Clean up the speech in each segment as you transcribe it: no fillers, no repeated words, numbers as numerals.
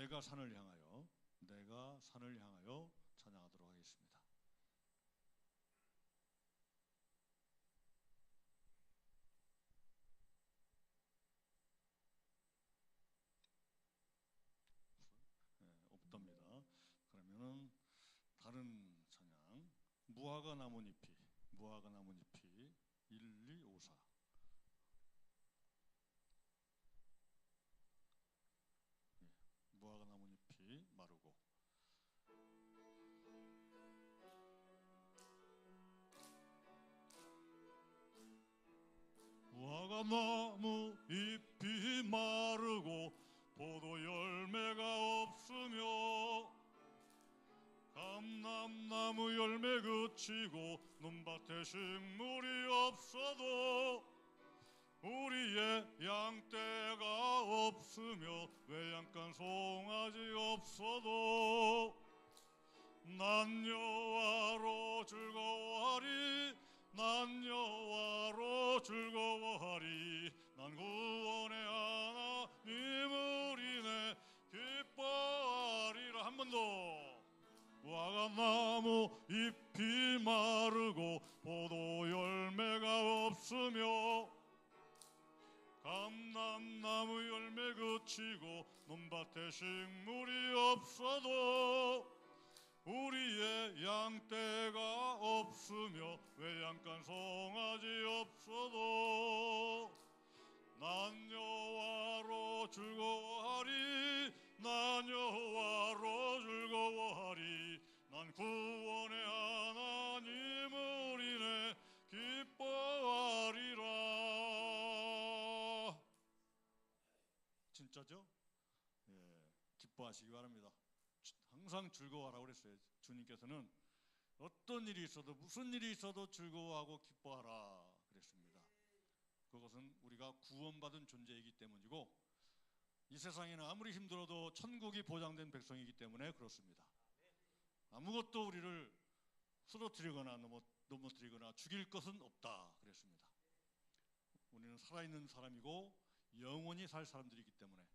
내가 산을 향하여 찬양하도록 하겠습니다. 없답니다. 그러면은 다른 찬양, 무화과 나뭇잎이 1254. 무화과 나뭇잎이 마르고. 무화과 나무 잎이 마르고 포도 열매가 없으며 감람나무 열매 그치고 논밭에 식물이 없어도 우리의 양떼가 없으며 외양간 송아지 없어도 난 여호와로 즐거워하리. 난 여호와로 즐거워하리. 난 구원의 하나님을 인해 기뻐하리라. 한 번 더. 무화과 나무 잎이 마르고 포도 열매가 없으며 감람나무 열매 그치고 논밭에 식물이 없어도 우리의 양떼가 없으며 외양간 송아지 없어도 난 여호와로 즐거워하리. 난 여호와로 즐거워하리. 난 구원의 하나님을 인해 기뻐하리라. 진짜죠? 예, 기뻐하시기 바랍니다. 항상 즐거워하라고 그랬어요. 주님께서는 어떤 일이 있어도 무슨 일이 있어도 즐거워하고 기뻐하라 그랬습니다. 그것은 우리가 구원받은 존재이기 때문이고 이 세상에는 아무리 힘들어도 천국이 보장된 백성이기 때문에 그렇습니다. 아무것도 우리를 쓰러뜨리거나 넘어뜨리거나 죽일 것은 없다 그랬습니다. 우리는 살아있는 사람이고 영원히 살 사람들이기 때문에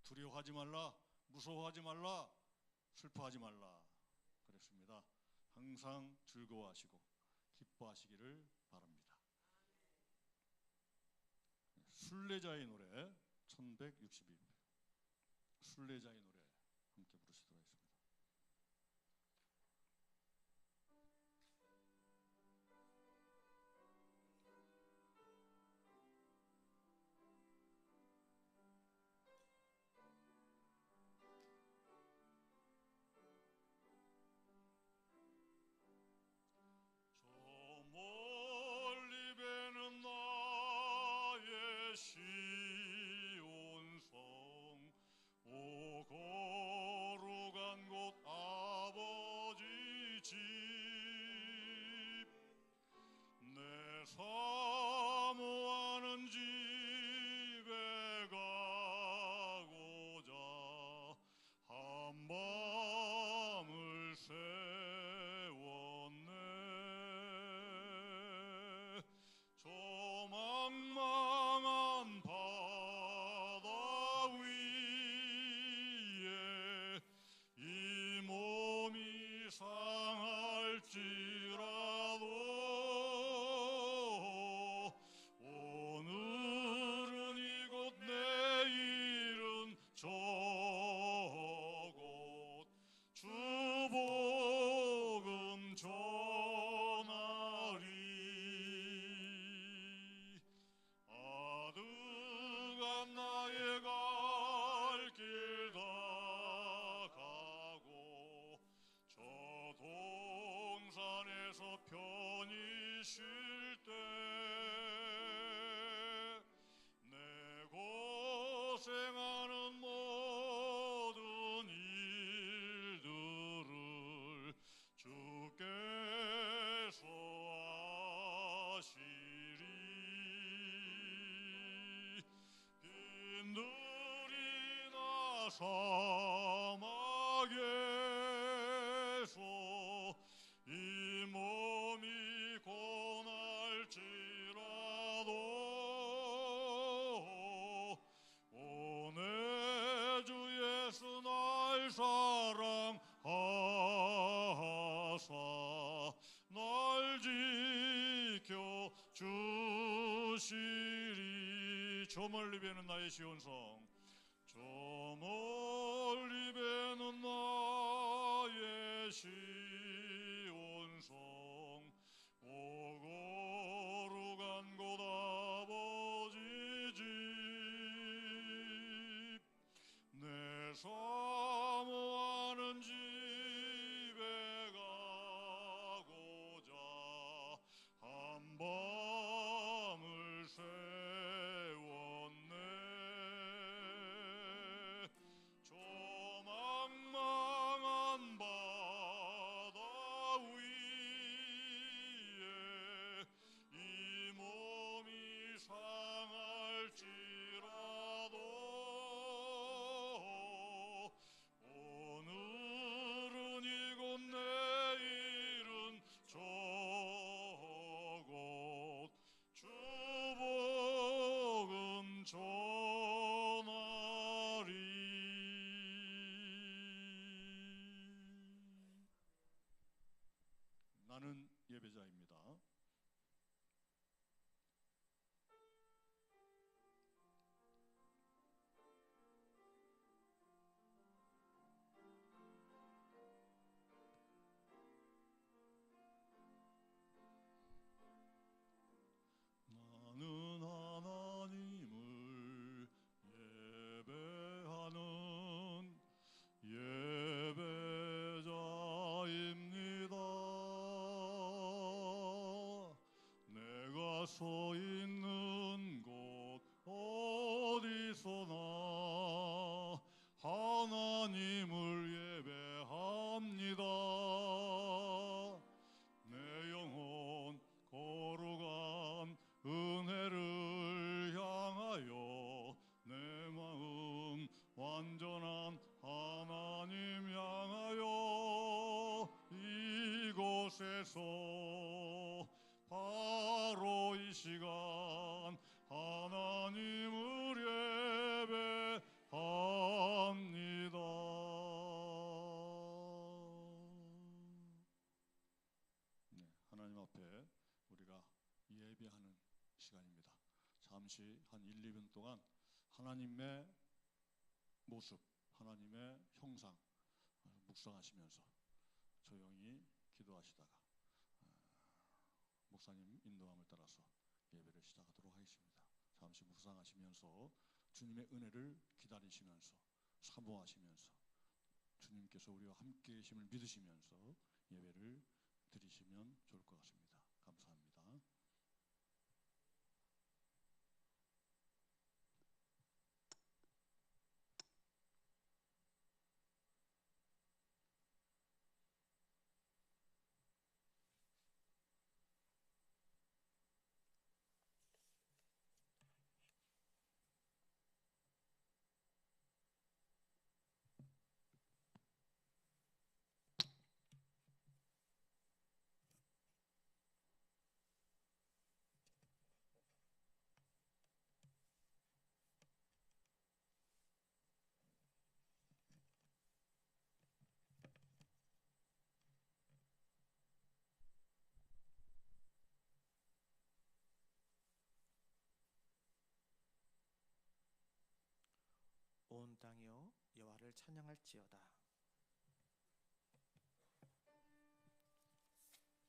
두려워하지 말라, 무서워하지 말라, 슬퍼하지 말라 그랬습니다. 항상 즐거워하시고 기뻐하시기를 바랍니다. 순례자의 노래 1162. 순례자의 노래 함께 부르시도록 하겠습니다. 저 멀리 배는 나의 시온성 오 거룩한 곳 아버지 집 내 사모하는 집에 가고자 한밤을 세웠네. 저 망망한 바다 위에 이 몸이 상할지라도 오늘은 이곳 내일은 저곳 주 복음 전하리. 아득한 나의 갈 길 다 가고 저 동산에서 편히 쉴 때 내 고생하는 모든 일들을 주께서 아시리. 빈들이나 사막에서 이 몸이 고날지라도 오내 주 예수 나 주시리. 저 멀리 배는 나의 시온성, 저 멀리 배는 나의 시온성, 오고루 간 곳 아버지 집, 내 사모하는 집에 가고자 한밤을 세웠네. 저 망망한 바다 위에 이 몸이 상할지라도 오늘은 이곳 내일은 저곳 주복음 전하리. 나는 예배자입니다. 나는 하나님을 예배하는 예배자입니다. 내가 서 있는 곳 어디서나 하나님을 예배합니다. 내 영혼 거룩한 은혜를 향하여, 내 마음 완전한 하나님 향하여, 이곳에서 바로 이 시간 하나님을 예배합니다. 네, 하나님 앞에 우리가 예배하는 시간입니다. 잠시 한 1, 2분 동안 하나님의 모습, 하나님의 형상 묵상하시면서 조용히 기도하시다가 목사님 인도함을 따라서 예배를 시작하도록 하겠습니다. 잠시 묵상하시면서 주님의 은혜를 기다리시면서 사모하시면서 주님께서 우리와 함께 계심을 믿으시면서 예배를 드리시면 좋을 것 같습니다. 감사합니다. 온 땅이여 여호와를 찬양할지어다.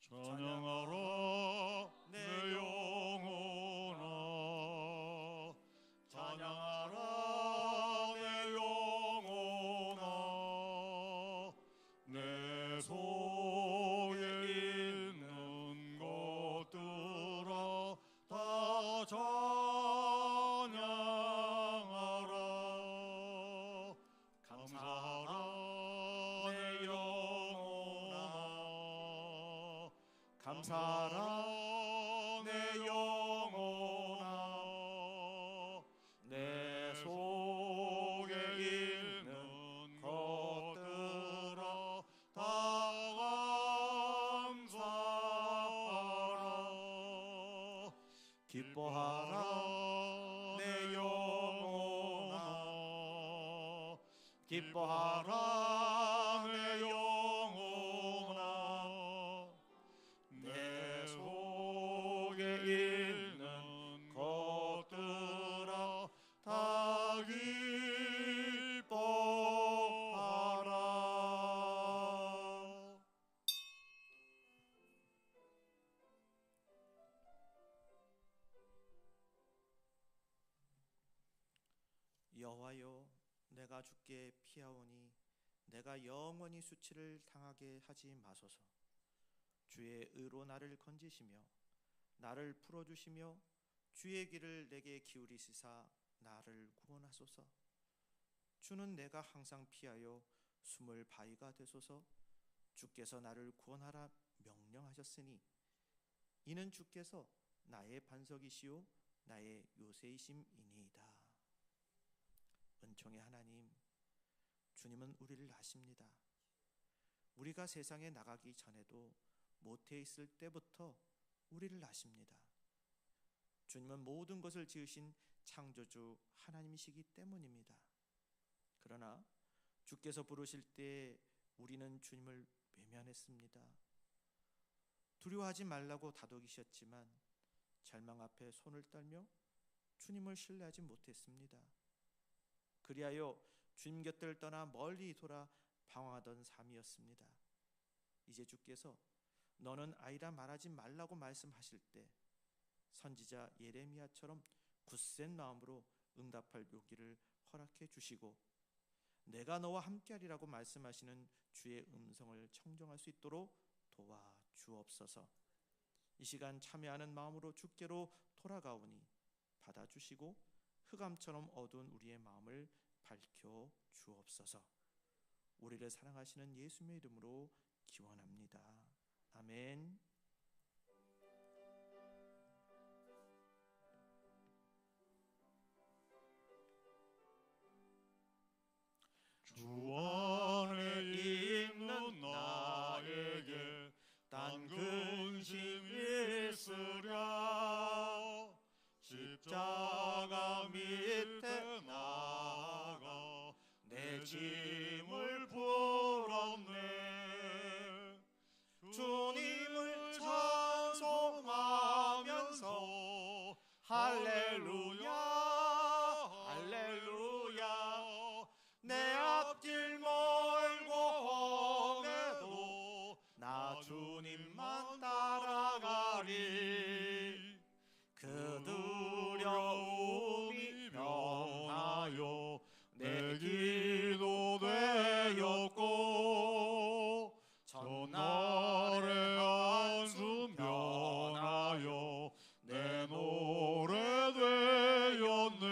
찬양하라 내 영혼아, 찬양하라 내 영혼아, 내 속에 있는 것들아 다 찬양하라. 감사하라 내 영혼아, 감사하라 내 영혼아, 내 속에 있는 것들아 다 감사하라. 기뻐하라 내 영혼아, 기뻐하라 내 영혼아, 내 속에 있는 것들아 여호와여, 내가 주께 피하오니 내가 영원히 수치를 당하게 하지 마소서. 주의 의로 나를 건지시며 나를 풀어주시며 주의 길을 내게 기울이시사 나를 구원하소서. 주는 내가 항상 피하여 숨을 바위가 되소서. 주께서 나를 구원하라 명령하셨으니 이는 주께서 나의 반석이시요 나의 요새이심이니이다. 은총의 하나님, 주님은 우리를 아십니다. 우리가 세상에 나가기 전에도 모태에 있을 때부터 우리를 아십니다. 주님은 모든 것을 지으신 창조주 하나님이시기 때문입니다. 그러나 주께서 부르실 때 우리는 주님을 외면했습니다. 두려워하지 말라고 다독이셨지만 절망 앞에 손을 떨며 주님을 신뢰하지 못했습니다. 그리하여 주님 곁을 떠나 멀리 돌아 방황하던 삶이었습니다. 이제 주께서 너는 아이라 말하지 말라고 말씀하실 때 선지자 예레미야처럼 굳센 마음으로 응답할 용기를 허락해 주시고 내가 너와 함께하리라고 말씀하시는 주의 음성을 청정할 수 있도록 도와주옵소서. 이 시간 참여하는 마음으로 주께로 돌아가오니 받아주시고 흑암처럼 어두운 우리의 마음을 밝혀 주옵소서. 우리를 사랑하시는 예수님의 이름으로 기원합니다. 아멘. 주 안에 있는 나에게 단 근심이 있으랴. 십자가 밑에 나가 내 짐을 풀었네. 주님을 찬송하면서 할렐루야 할렐루야. 내 앞길 멀고 험해도 나 주님만 따라가리. 그 두려움이 변하여 내 기도 되었고 전날의 한숨 변하여 내 노래 되었네.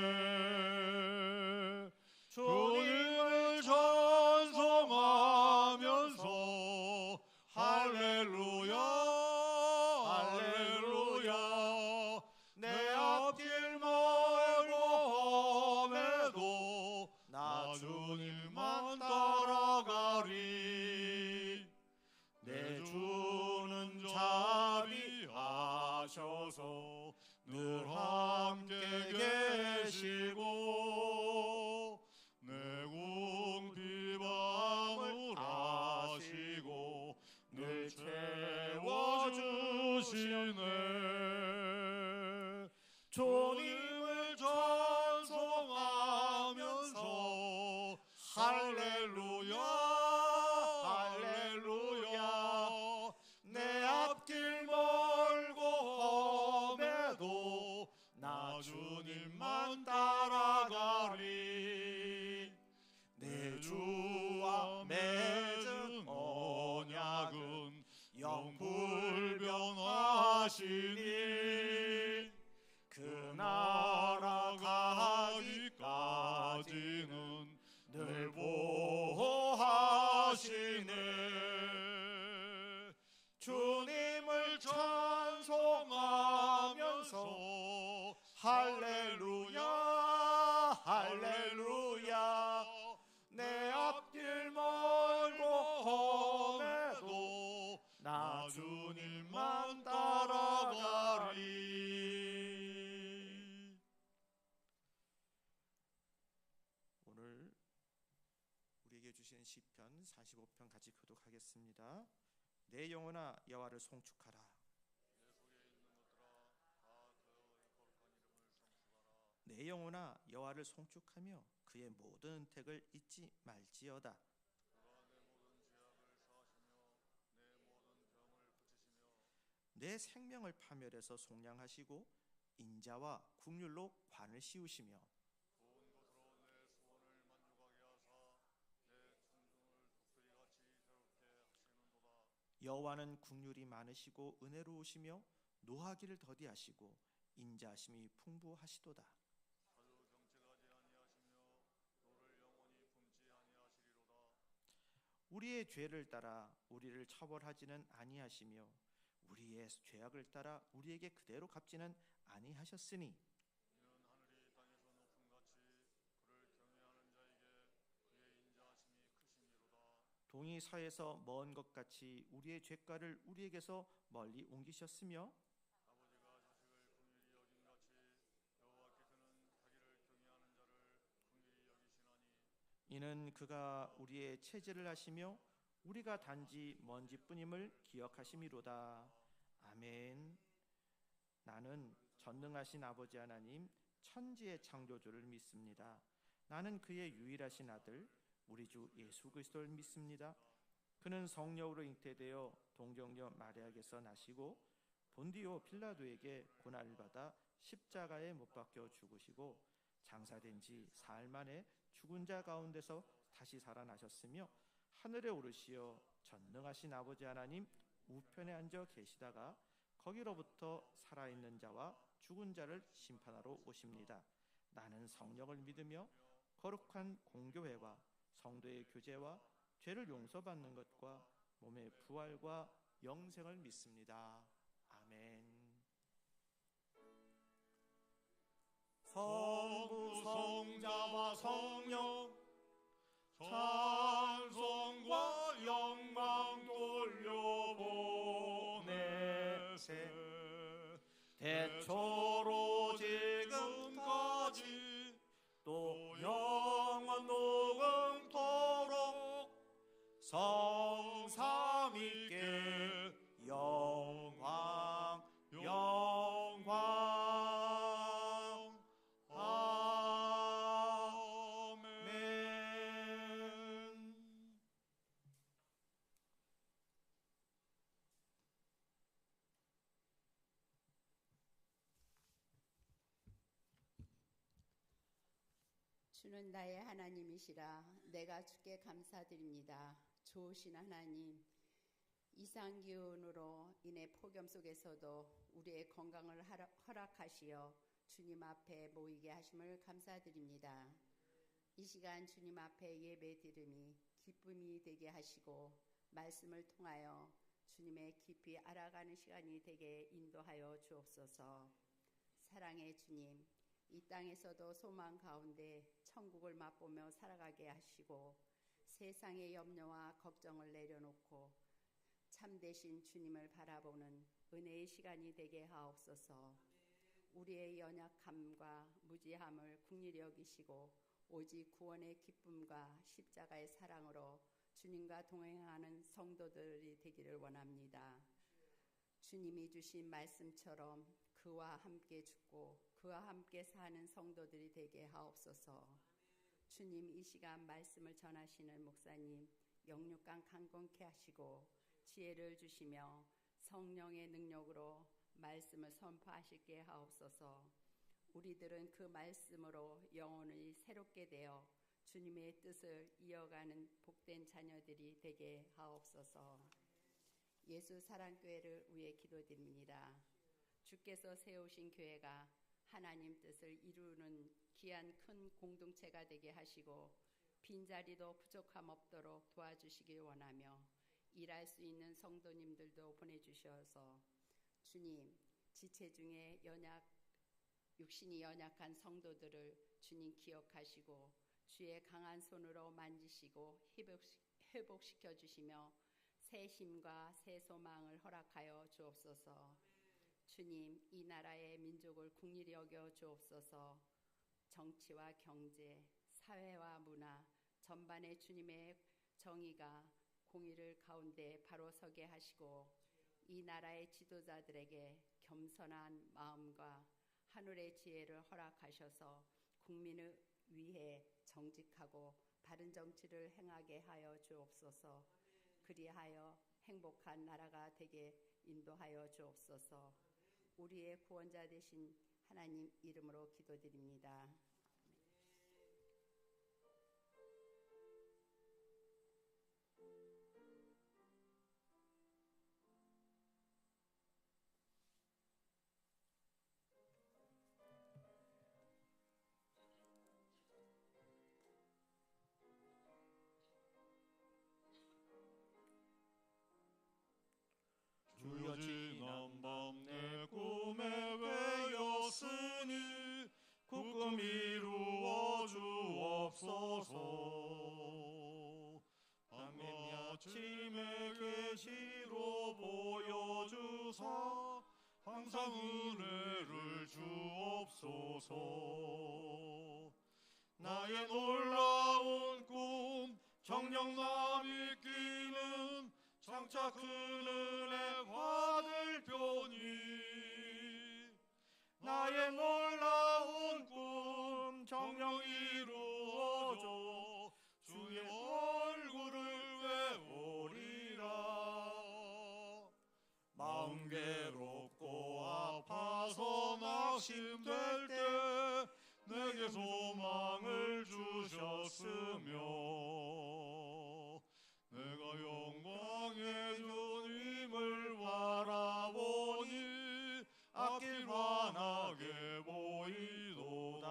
주님을 찬송하면서 할렐루야 할렐루야. 내 앞길 멀고 험해도 나 주님만 따라가리. 내 주는 자비하셔서 늘 함께 계시고 내 궁핍함을 아시고 늘 채워주시네. 주님을 찬송하면서 할렐루야 할렐루야. 내 앞길 멀고 험해도 나 주님만 따라가리. 내 주와 맺은 언약은 영불변하시니 그 나라 가기까지는 늘 보호하시네. 주님을 찬송하면서 할렐루야 할렐루야. 내 앞길 멀고 험해도 나 주님만 따라가리. 오늘 우리에게 주신 시편 45편 같이 교독하겠습니다. 내 영혼아 여호와를 송축하라. 내 영혼아 여호와를 송축하며 그의 모든 은택을 잊지 말지어다. 내 생명을 파멸해서 속량하시고 인자와 국률로 관을 씌우시며 여호와는 국률이 많으시고 은혜로우시며 노하기를 더디하시고 인자하심이 풍부하시도다. 자주 경책하지 아니하시며 너를 영원히 품지 아니하시리로다. 우리의 죄를 따라 우리를 처벌하지는 아니하시며 우리의 죄악을 따라 우리에게 그대로 갚지는 아니하셨으니 이는 하늘이 땅에서 높음 같이 그를 경외하는 자에게 그의 인자하심이 크심이로다. 동이 서에서 먼 것 같이 우리의 죄가를 우리에게서 멀리 옮기셨으며 아버지가 자식을 긍휼히 여긴 같이 여호와께서는 자기를 경외하는 자를 긍휼히 여기시나니 이는 그가 우리의 체질을 하시며 우리가 단지 먼지뿐임을 기억하심이로다. 아멘. 나는 전능하신 아버지 하나님 천지의 창조주를 믿습니다. 나는 그의 유일하신 아들 우리 주 예수 그리스도를 믿습니다. 그는 성령으로 잉태되어 동정녀 마리아에게서 나시고 본디오 필라도에게 고난을 받아 십자가에 못 박혀 죽으시고 장사된 지 사흘 만에 죽은 자 가운데서 다시 살아나셨으며 하늘에 오르시어 전능하신 아버지 하나님 우편에 앉아 계시다가 거기로부터 살아있는 자와 죽은 자를 심판하러 오십니다. 나는 성령을 믿으며 거룩한 공교회와 성도의 교제와 죄를 용서받는 것과 몸의 부활과 영생을 믿습니다. 아멘. 성부 성자와 성령 찬송과 영광 돌려보내세 대초로 지금까지 또 영원 녹음토록 성삼위께 영광 아멘. 주는 나의 하나님이시라. 내가 주께 감사드립니다. 좋으신 하나님, 이상기운으로 인해 폭염 속에서도 우리의 건강을 허락하시어 주님 앞에 모이게 하심을 감사드립니다. 이 시간 주님 앞에 예배 드림이 기쁨이 되게 하시고 말씀을 통하여 주님의 깊이 알아가는 시간이 되게 인도하여 주옵소서. 사랑의 주님, 이 땅에서도 소망 가운데 천국을 맛보며 살아가게 하시고 세상의 염려와 걱정을 내려놓고 참되신 주님을 바라보는 은혜의 시간이 되게 하옵소서. 우리의 연약함과 무지함을 긍휼히 여기시고 오직 구원의 기쁨과 십자가의 사랑으로 주님과 동행하는 성도들이 되기를 원합니다. 주님이 주신 말씀처럼 그와 함께 죽고 그와 함께 사는 성도들이 되게 하옵소서. 주님, 이 시간 말씀을 전하시는 목사님 영육간 강건케 하시고 지혜를 주시며 성령의 능력으로 말씀을 선포하시게 하옵소서. 우리들은 그 말씀으로 영혼이 새롭게 되어 주님의 뜻을 이어가는 복된 자녀들이 되게 하옵소서. 예수 사랑교회를 위해 기도드립니다. 주께서 세우신 교회가 하나님 뜻을 이루는 귀한 큰 공동체가 되게 하시고 빈자리도 부족함 없도록 도와주시길 원하며 일할 수 있는 성도님들도 보내주셔서 주님, 지체 중에 육신이 연약한 성도들을 주님 기억하시고 주의 강한 손으로 만지시고 회복시켜 주시며 새 힘과 새 소망을 허락하여 주옵소서. 주님, 이 나라의 민족을 긍휼히 여겨 주옵소서. 정치와 경제, 사회와 문화 전반에 주님의 정의가 공의를 가운데 바로 서게 하시고 이 나라의 지도자들에게 겸손한 마음과 하늘의 지혜를 허락하셔서 국민을 위해 정직하고 바른 정치를 행하게 하여 주옵소서. 그리하여 행복한 나라가 되게 인도하여 주옵소서. 우리의 구원자 되신 하나님 이름으로 기도드립니다. 주소서. 나의 놀라운 꿈 정녕 남이 끼는 장차 큰 은혜 받을 표니. 나의 놀라운 꿈 정녕 이루어져 주의 얼굴을 외우리라. 마음 괴롭고 아파서 낙심될 때 내게 소망을 주셨으며 내가 영광의 주님을 바라보니 앞길 환하게 보이도다.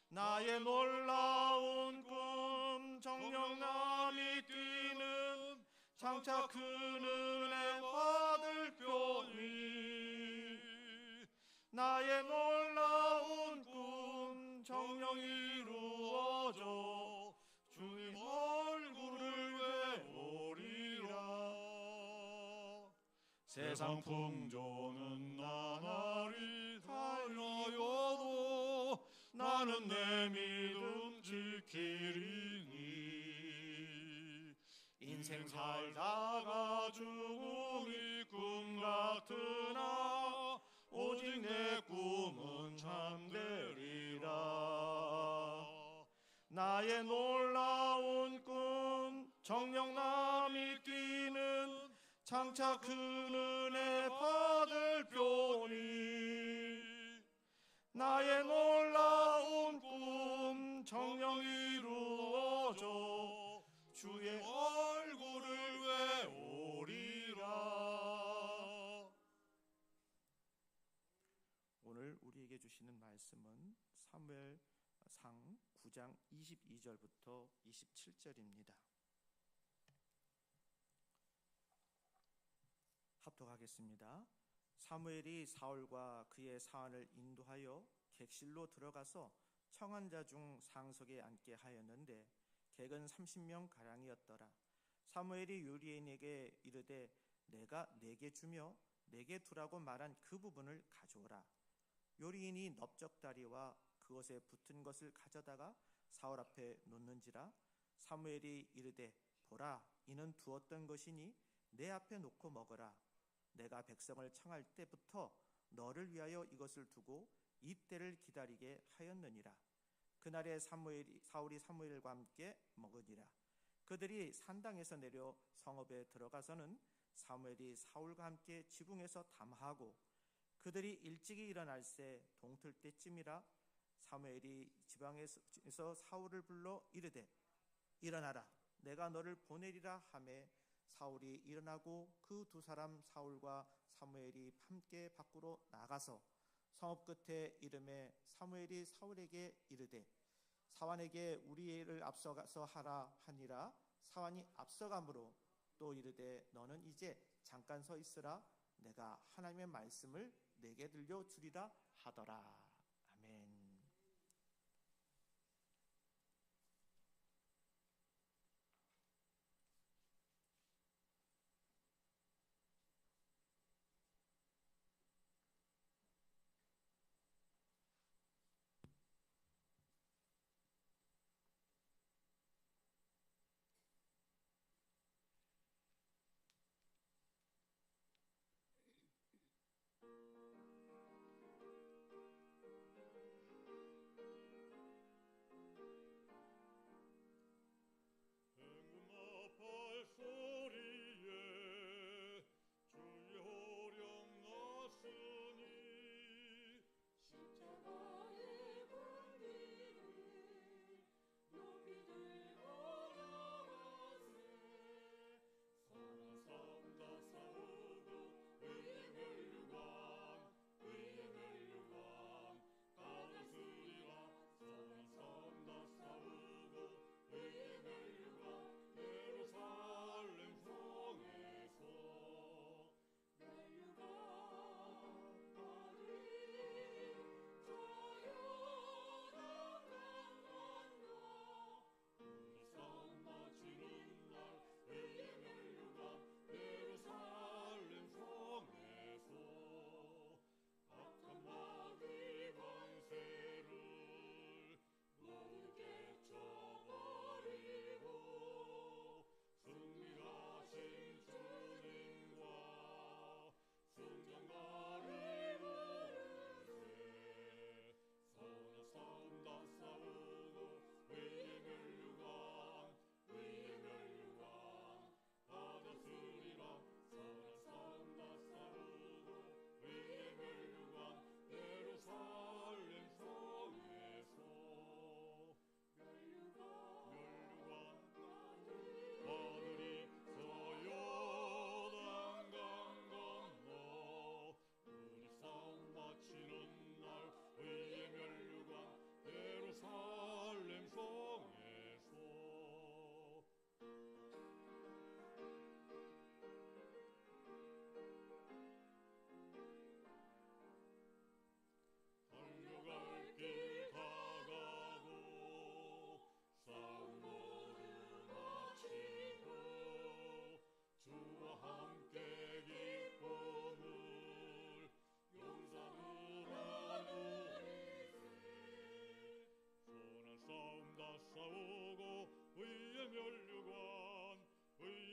나의 놀라운 꿈 정녕 남이 뛰는 장차 큰 은혜 받을 표니. 나의 놀라운 꿈 정녕 이루어져 주님 얼굴을 외우리라. 세상 풍조는 나날이 달라여도 나는 내 믿음 지키리니. 인생 살다가 죽음이 꿈 같으나 오직 내 꿈은 참되리라. 나의 놀라운 꿈 정녕 남이 뛰는 장차 큰 은혜 받을 표니. 나의 놀라운 꿈 정녕 이루어져 주의 얼굴을 외우리라. 오늘 우리에게 주시는 말씀은 사무엘상 9장 22절부터 27절입니다. 합독하겠습니다. 사무엘이 사울과 그의 사환을 인도하여 객실로 들어가서 청한 자 중 상석에 앉게 하였는데 객은 30명 가량이었더라. 사무엘이 요리인에게 이르되 내가 네게 주며 내게 두라고 말한 그 부분을 가져오라. 요리인이 넓적다리와 그것에 붙은 것을 가져다가 사울 앞에 놓는지라. 사무엘이 이르되 보라, 이는 두었던 것이니 내 앞에 놓고 먹어라. 내가 백성을 청할 때부터 너를 위하여 이것을 두고 이 때를 기다리게 하였느니라. 그날에 사울이 사무엘과 함께 먹으니라. 그들이 산당에서 내려 성읍에 들어가서는 사무엘이 사울과 함께 지붕에서 담화하고 그들이 일찍이 일어날새 동틀 때쯤이라. 사무엘이 지방에서 사울을 불러 이르되 일어나라, 내가 너를 보내리라 하매 사울이 일어나고 그 두 사람 사울과 사무엘이 함께 밖으로 나가서 성읍 끝에 이름에 사무엘이 사울에게 이르되 사환에게 우리의 일을 앞서가서 하라 하니라. 사환이 앞서가므로 또 이르되 너는 이제 잠깐 서 있으라. 내가 하나님의 말씀을 내게 들려주리라 하더라. 아멘.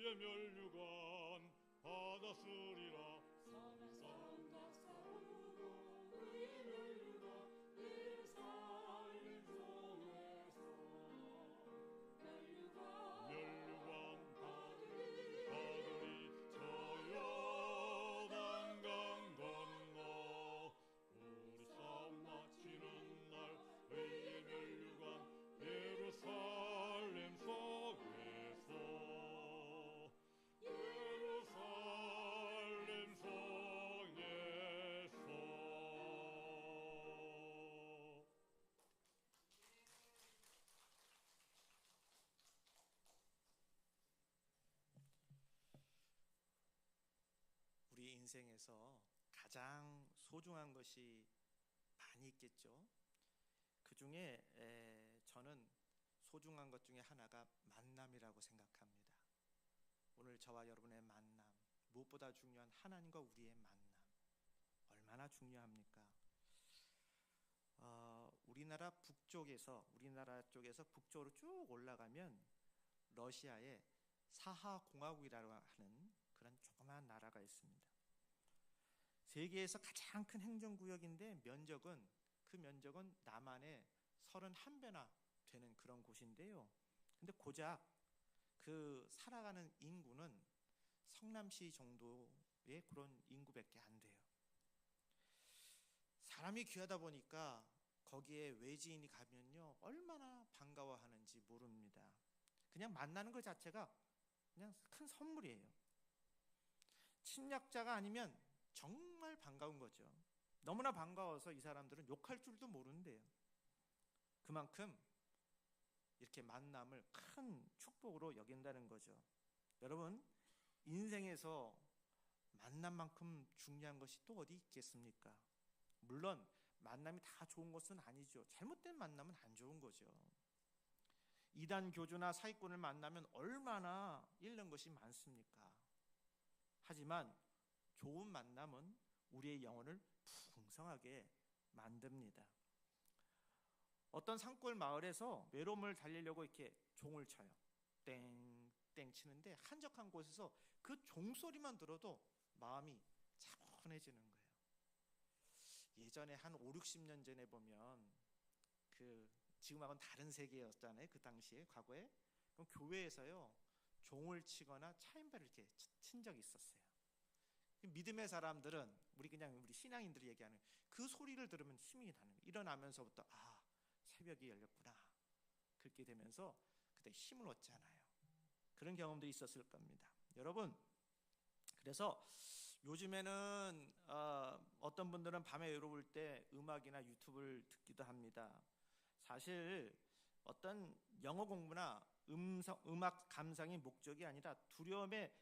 의의 면류관 받았으리라. 면류관 받으리 저 요단강 건너 우리 싸움 마치는 날 의의 면류관 예루살렘 성에서 예루살렘 성에서. 우리 인생에서 가장 소중한 것이 많이 있겠죠. 그 중에 저는 소중한 것 중에 하나가 만남이라고 생각합니다. 오늘 저와 여러분의 만남, 무엇보다 중요한 하나님과 우리의 만남, 얼마나 중요합니까? 우리나라 쪽에서 북쪽으로 쭉 올라가면 러시아의 사하공화국이라고 하는 그런 조그마한 나라가 있습니다. 세계에서 가장 큰 행정구역인데 그 면적은 남한의 31배나 되는 그런 곳인데요. 근데 고작 그 살아가는 인구는 성남시 정도의 그런 인구밖에 안 돼요. 사람이 귀하다 보니까 거기에 외지인이 가면요 얼마나 반가워하는지 모릅니다. 그냥 만나는 것 자체가 그냥 큰 선물이에요. 침략자가 아니면 정말 반가운 거죠. 너무나 반가워서 이 사람들은 욕할 줄도 모른대요. 그만큼 이렇게 만남을 큰 축복으로 여긴다는 거죠. 여러분, 인생에서 만남만큼 중요한 것이 또 어디 있겠습니까? 물론 만남이 다 좋은 것은 아니죠. 잘못된 만남은 안 좋은 거죠. 이단 교주나 사기꾼을 만나면 얼마나 잃는 것이 많습니까? 하지만 좋은 만남은 우리의 영혼을 풍성하게 만듭니다. 어떤 산골 마을에서 외로움을 달래려고 이렇게 종을 쳐요. 땡땡 치는데 한적한 곳에서 그 종소리만 들어도 마음이 차분해지는 거예요. 예전에 한 5, 60년 전에 보면 지금하고는 다른 세계였잖아요. 그 당시에 과거에 그럼 교회에서요 종을 치거나 차인배를 이렇게 친 적이 있었어요. 믿음의 사람들은 우리 신앙인들이 얘기하는 그 소리를 들으면 힘이 나는 거예요. 일어나면서부터 새벽이 열렸구나 그렇게 되면서 그때 힘을 얻잖아요. 그런 경험들이 있었을 겁니다. 여러분, 그래서 요즘에는 어떤 분들은 밤에 외로울 때 음악이나 유튜브를 듣기도 합니다. 사실 어떤 영어 공부나 음악 감상이 목적이 아니라 두려움에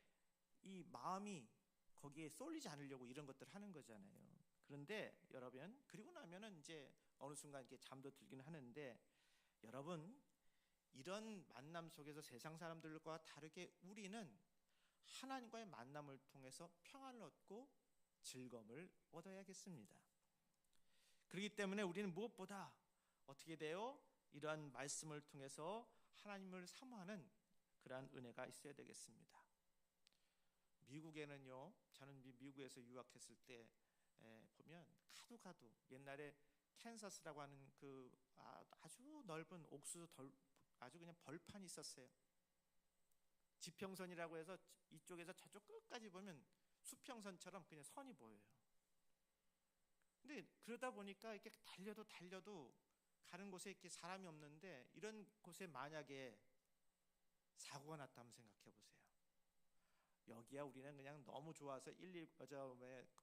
이 마음이 거기에 쏠리지 않으려고 이런 것들을 하는 거잖아요. 그런데 여러분, 그리고 나면은 이제 어느 순간 이렇게 잠도 들긴 하는데, 여러분, 이런 만남 속에서 세상 사람들과 다르게 우리는 하나님과의 만남을 통해서 평안을 얻고 즐거움을 얻어야겠습니다. 그렇기 때문에 우리는 무엇보다 어떻게 돼요? 이러한 말씀을 통해서 하나님을 사모하는 그러한 은혜가 있어야 되겠습니다. 미국에는요, 저는 미국에서 유학했을 때 보면 가도 옛날에 캔서스라고 하는 아주 넓은 아주 그냥 벌판이 있었어요. 지평선이라고 해서 이쪽에서 저쪽 끝까지 보면 수평선처럼 그냥 선이 보여요. 근데 그러다 보니까 이렇게 달려도 가는 곳에 이렇게 사람이 없는데, 이런 곳에 만약에 사고가 났다면 생각해 보세요. 여기야 우리는 그냥 너무 좋아서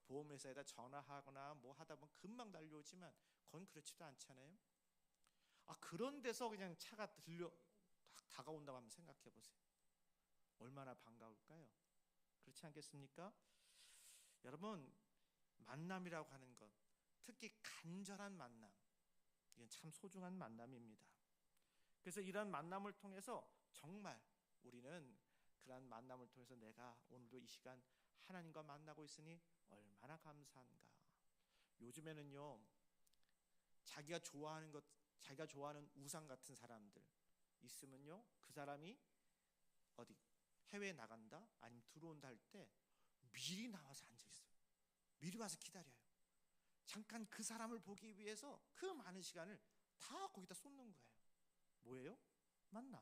보험회사에다 전화하거나 뭐 하다 보면 금방 달려오지만 그건 그렇지도 않잖아요. 그런 데서 그냥 차가 다가온다고 하면 생각해 보세요. 얼마나 반가울까요? 그렇지 않겠습니까? 여러분, 만남이라고 하는 것, 특히 간절한 만남, 이건 참 소중한 만남입니다. 그래서 이런 만남을 통해서 정말 우리는 그런 만남을 통해서 내가 오늘도 이 시간 하나님과 만나고 있으니 얼마나 감사한가. 요즘에는요, 자기가 좋아하는 우상 같은 사람들 있으면요, 그 사람이 해외에 나간다 아니면 들어온다 할 때 미리 나와서 앉아 있어요. 미리 와서 기다려요. 잠깐 그 사람을 보기 위해서 그 많은 시간을 다 거기다 쏟는 거예요. 뭐예요? 만남.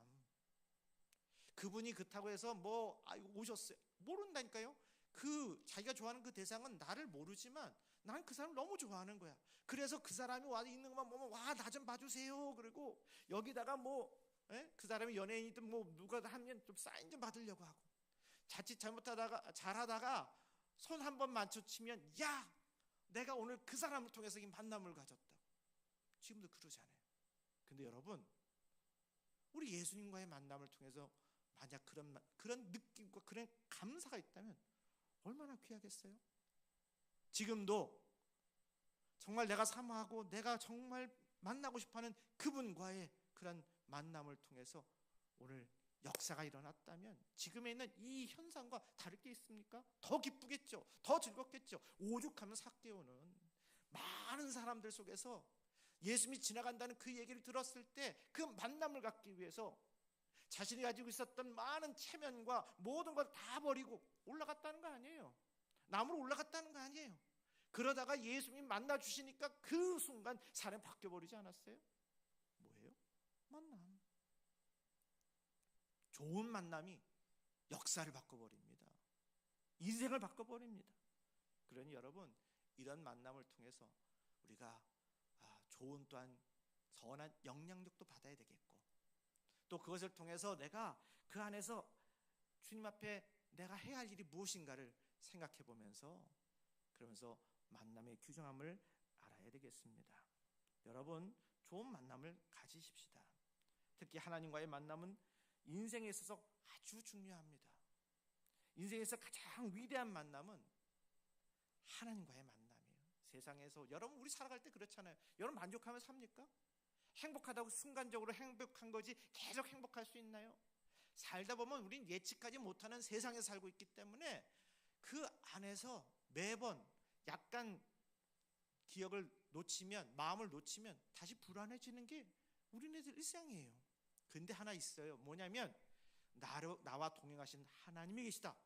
그분이 그렇다고 해서 오셨어요 모른다니까요. 그 자기가 좋아하는 그 대상은 나를 모르지만 난 그 사람을 너무 좋아하는 거야. 그래서 그 사람이 와 있는 것만 보면 와 나 좀 봐주세요. 그리고 여기다가 그 사람이 연예인이든 누가 하면 좀 사인 좀 받으려고 하고, 자칫 잘하다가 손 한 번 마주치면 야 내가 오늘 그 사람을 통해서 이 만남을 가졌다. 지금도 그러잖아요. 근데 여러분, 우리 예수님과의 만남을 통해서 만약 그런 느낌과 그런 감사가 있다면 얼마나 귀하겠어요? 지금도 정말 내가 사모하고 내가 정말 만나고 싶어하는 그분과의 그런 만남을 통해서 오늘 역사가 일어났다면 지금에 있는 이 현상과 다를 게 있습니까? 더 기쁘겠죠. 더 즐겁겠죠. 오죽하면 삭개오는 많은 사람들 속에서 예수님이 지나간다는 그 얘기를 들었을 때 그 만남을 갖기 위해서 자신이 가지고 있었던 많은 체면과 모든 걸 다 버리고 올라갔다는 거 아니에요. 나무로 올라갔다는 거 아니에요. 그러다가 예수님이 만나 주시니까 그 순간 사람이 바뀌어 버리지 않았어요? 뭐예요? 만남. 좋은 만남이 역사를 바꿔버립니다. 인생을 바꿔버립니다. 그러니 여러분, 이런 만남을 통해서 우리가 좋은 또한 선한 영향력도 받아야 되겠고, 또 그것을 통해서 내가 그 안에서 주님 앞에 내가 해야 할 일이 무엇인가를 생각해 보면서 그러면서 만남의 규정함을 알아야 되겠습니다. 여러분, 좋은 만남을 가지십시다. 특히 하나님과의 만남은 인생에 있어서 아주 중요합니다. 인생에서 가장 위대한 만남은 하나님과의 만남이에요. 세상에서 여러분 우리 살아갈 때 그렇잖아요. 여러분 만족하며 삽니까? 행복하다고 순간적으로 행복한 거지 계속 행복할 수 있나요? 살다 보면 우린 예측하지 못하는 세상에 살고 있기 때문에 그 안에서 매번 약간 기억을 놓치면, 마음을 놓치면 다시 불안해지는 게 우리네들 일상이에요. 근데 하나 있어요. 뭐냐면 나와 동행하신 하나님이 계시다.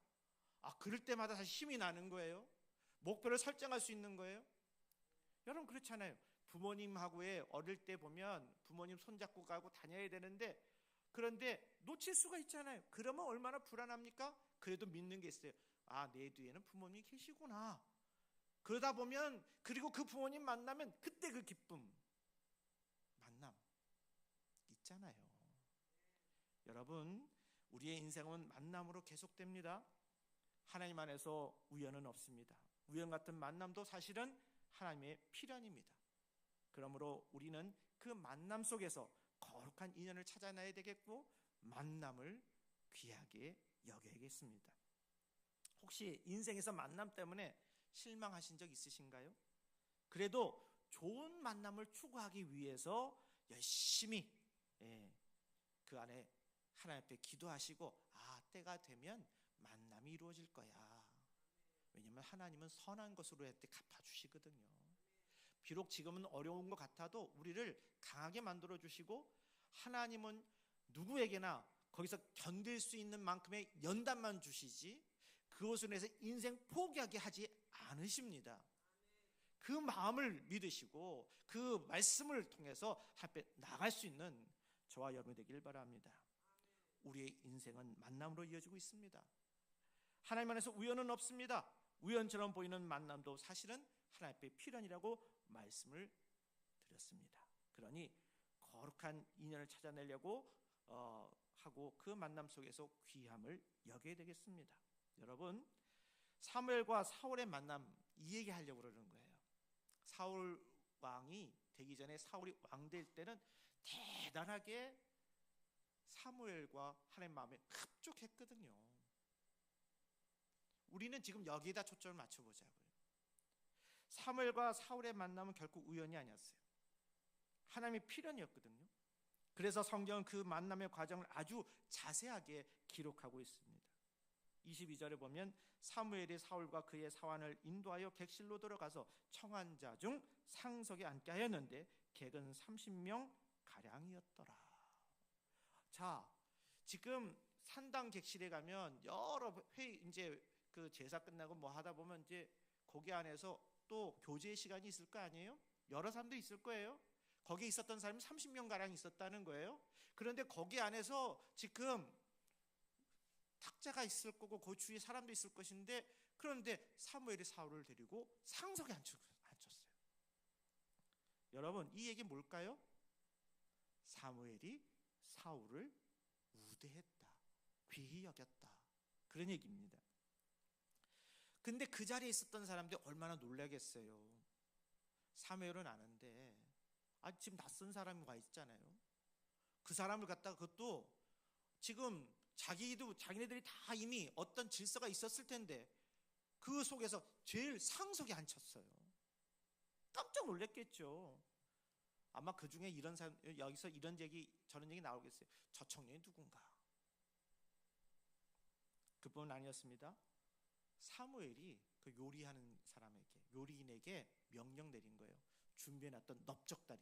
그럴 때마다 다시 힘이 나는 거예요. 목표를 설정할 수 있는 거예요. 여러분 그렇잖아요. 부모님하고의 어릴 때 보면 부모님 손잡고 가고 다녀야 되는데, 그런데 놓칠 수가 있잖아요. 그러면 얼마나 불안합니까? 그래도 믿는 게 있어요. 내 뒤에는 부모님이 계시구나. 그러다 보면, 그리고 그 부모님 만나면 그때 그 기쁨, 만남 있잖아요. 여러분, 우리의 인생은 만남으로 계속됩니다. 하나님 안에서 우연은 없습니다. 우연 같은 만남도 사실은 하나님의 필연입니다. 그러므로 우리는 그 만남 속에서 거룩한 인연을 찾아내야 되겠고, 만남을 귀하게 여겨야겠습니다. 혹시 인생에서 만남 때문에 실망하신 적 있으신가요? 그래도 좋은 만남을 추구하기 위해서 열심히 그 안에 하나님 앞에 기도하시고, 때가 되면 만남이 이루어질 거야. 왜냐하면 하나님은 선한 것으로 할 때 갚아주시거든요. 비록 지금은 어려운 것 같아도 우리를 강하게 만들어 주시고, 하나님은 누구에게나 거기서 견딜 수 있는 만큼의 연단만 주시지 그것으로 인해서 인생 포기하게 하지 않으십니다. 그 마음을 믿으시고 그 말씀을 통해서 앞에 나갈 수 있는 저와 여러분이 되길 바랍니다. 우리의 인생은 만남으로 이어지고 있습니다. 하나님 안에서 우연은 없습니다. 우연처럼 보이는 만남도 사실은 하나님 앞에 필연이라고 말씀을 드렸습니다. 그러니 거룩한 인연을 찾아내려고 하고 그 만남 속에서 귀함을 여겨야 되겠습니다. 여러분, 사무엘과 사울의 만남, 이 얘기하려고 그러는 거예요. 사울 왕이 되기 전에, 사울이 왕 될 때는 대단하게 사무엘과 하나님 마음에 흡족했거든요. 우리는 지금 여기에다 초점을 맞춰보자고요. 사무엘과 사울의 만남은 결국 우연이 아니었어요. 하나님의 필연이었거든요. 그래서 성경은 그 만남의 과정을 아주 자세하게 기록하고 있습니다. 22절에 보면 사무엘이 사울과 그의 사환을 인도하여 객실로 들어가서 청한 자 중 상석에 앉게 하였는데 객은 30명 가량이었더라. 자, 지금 산당 객실에 가면 여러 회의 이제 그 제사 끝나고 뭐 하다 보면 이제 거기 안에서 또 교제의 시간이 있을 거 아니에요? 여러 사람도 있을 거예요. 거기에 있었던 사람이 30명 가량 있었다는 거예요. 그런데 거기 안에서 지금 탁자가 있을 거고 그 주위에 사람도 있을 것인데, 그런데 사무엘이 사울을 데리고 상석에 앉혔어요. 여러분, 이 얘기 뭘까요? 사무엘이 사울을 우대했다, 귀히 여겼다, 그런 얘기입니다. 근데 그 자리에 있었던 사람들이 얼마나 놀라겠어요. 사무엘은 아는데 지금 낯선 사람이 와 있잖아요. 그 사람을 갖다가, 그것도 지금 자기네들이 다 이미 어떤 질서가 있었을 텐데 그 속에서 제일 상석에 앉혔어요. 깜짝 놀랐겠죠. 아마 그 중에 이런 사람, 여기서 이런 얘기 저런 얘기 나오겠어요. 저 청년이 누군가? 그뿐 아니었습니다. 사무엘이 그 요리하는 사람에게, 요리인에게 명령 내린 거예요. 준비해놨던 넓적다리,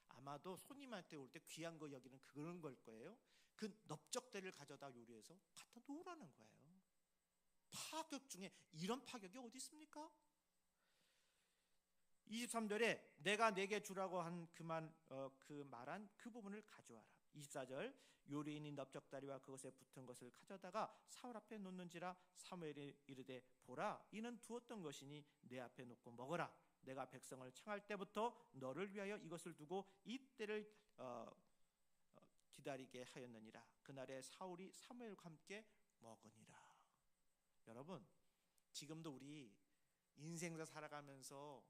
아마도 손님한테 올 때 귀한 거 여기는 그런 걸 거예요. 그 넓적다리를 가져다 요리해서 갖다 놓으라는 거예요. 파격 중에 이런 파격이 어디 있습니까? 23절에 내가 내게 주라고 한 그 말한 그 부분을 가져와라. 24절, 요리인이 넓적다리와 그것에 붙은 것을 가져다가 사울 앞에 놓는지라. 사무엘이 이르되 보라, 이는 두었던 것이니 내 앞에 놓고 먹어라. 내가 백성을 청할 때부터 너를 위하여 이것을 두고 이때를 기다리게 하였느니라. 그날에 사울이 사무엘과 함께 먹으니라. 여러분, 지금도 우리 인생사 살아가면서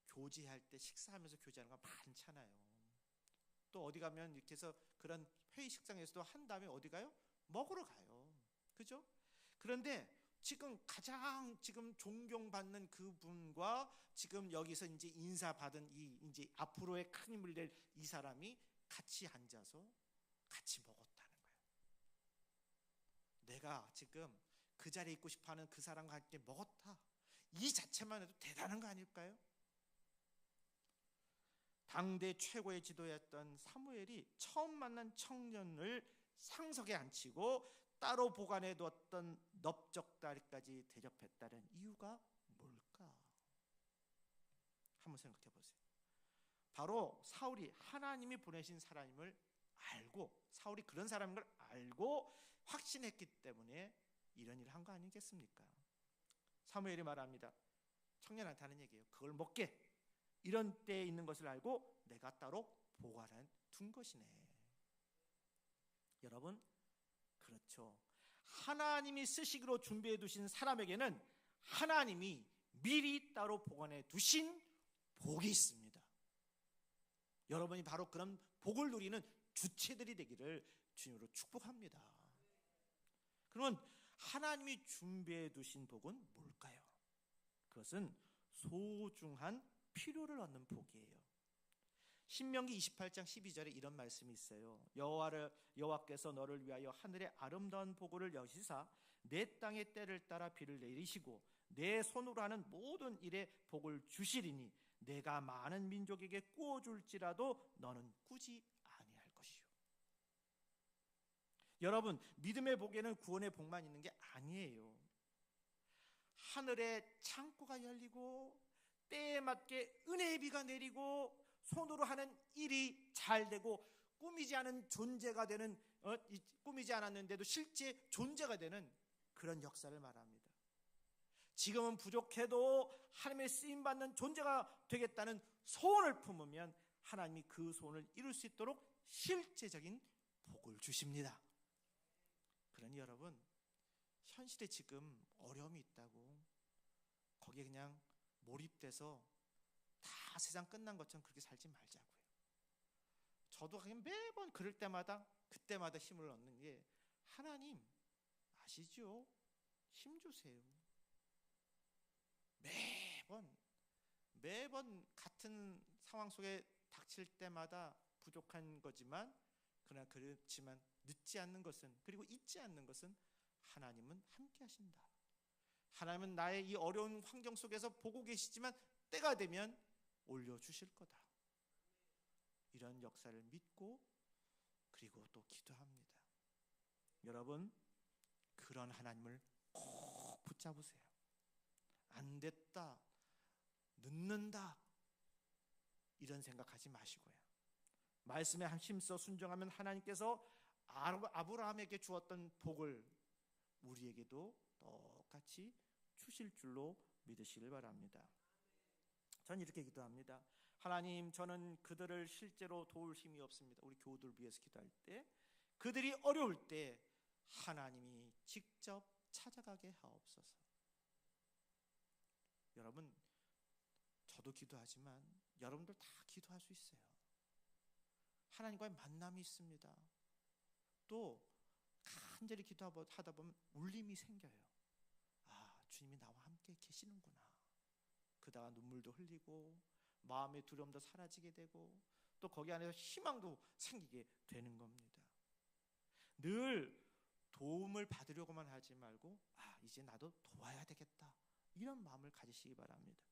교제할 때, 식사하면서 교제하는 거 많잖아요. 또 어디 가면 이렇게 해서 그런 회의 식장에서도 한 다음에 어디 가요? 먹으러 가요. 그죠? 그런데 지금 가장 지금 존경받는 그분과 지금 여기서 이제 인사받은 이 이제 앞으로의 큰 힘을 낼 이 사람이 같이 앉아서 같이 먹었다는 거예요. 내가 지금 그 자리에 있고 싶어하는 그 사람과 함께 먹었다, 이 자체만 해도 대단한 거 아닐까요? 당대 최고의 지도였던 사무엘이 처음 만난 청년을 상석에 앉히고 따로 보관해 두었던 넓적다리까지 대접했다는 이유가 뭘까? 한번 생각해 보세요. 바로 사울이 하나님이 보내신 사람임을 알고, 사울이 그런 사람인 걸 알고 확신했기 때문에 이런 일을 한 거 아니겠습니까? 사무엘이 말합니다. 청년한테 하는 얘기예요. 그걸 먹게, 이런 때에 있는 것을 알고 내가 따로 보관해 둔 것이네. 여러분, 그렇죠. 하나님이 쓰시기로 준비해 두신 사람에게는 하나님이 미리 따로 보관해 두신 복이 있습니다. 여러분이 바로 그런 복을 누리는 주체들이 되기를 주님으로 축복합니다. 그러면 하나님이 준비해 두신 복은 뭘까요? 그것은 소중한 필요를 얻는 복이에요. 신명기 28장 12절에 이런 말씀이 있어요. 여호와께서 너를 위하여 하늘의 아름다운 보고를 여시사 내 땅의 때를 따라 비를 내리시고 내 손으로 하는 모든 일에 복을 주시리니 내가 많은 민족에게 꾸어줄지라도 너는 꾸지 아니할 것이요. 여러분, 믿음의 복에는 구원의 복만 있는 게 아니에요. 하늘의 창고가 열리고 때에 맞게 은혜의 비가 내리고 손으로 하는 일이 잘 되고 꾸미지 않은 존재가 되는, 꾸미지 않았는데도 실제 존재가 되는 그런 역사를 말합니다. 지금은 부족해도 하나님의 쓰임받는 존재가 되겠다는 소원을 품으면 하나님이 그 소원을 이룰 수 있도록 실제적인 복을 주십니다. 그러니 여러분, 현실에 지금 어려움이 있다고 거기에 그냥 몰입돼서 다 세상 끝난 것처럼 그렇게 살지 말자고요. 저도 그냥 매번 그럴 때마다 그때마다 힘을 얻는 게, 하나님 아시죠? 힘 주세요. 매번 같은 상황 속에 닥칠 때마다 부족한 거지만, 그러나 그렇지만 늦지 않는 것은, 그리고 잊지 않는 것은 하나님은 함께 하신다. 하나님은 나의 이 어려운 환경 속에서 보고 계시지만 때가 되면 올려주실 거다. 이런 역사를 믿고 그리고 또 기도합니다. 여러분, 그런 하나님을 꼭 붙잡으세요. 안 됐다, 늦는다, 이런 생각하지 마시고요. 말씀에 힘써 순종하면 하나님께서 아브라함에게 주었던 복을 우리에게도 똑같이 주실 줄로 믿으시길 바랍니다. 전 이렇게 기도합니다. 하나님, 저는 그들을 실제로 도울 힘이 없습니다. 우리 교우들 위해서 기도할 때, 그들이 어려울 때 하나님이 직접 찾아가게 하옵소서. 여러분, 저도 기도하지만 여러분들 다 기도할 수 있어요. 하나님과의 만남이 있습니다. 또 간절히 기도하다 보면 울림이 생겨요. 아, 주님이 나와 함께 계시는구나. 그다가 눈물도 흘리고 마음의 두려움도 사라지게 되고 또 거기 안에서 희망도 생기게 되는 겁니다. 늘 도움을 받으려고만 하지 말고 이제 나도 도와야 되겠다, 이런 마음을 가지시기 바랍니다.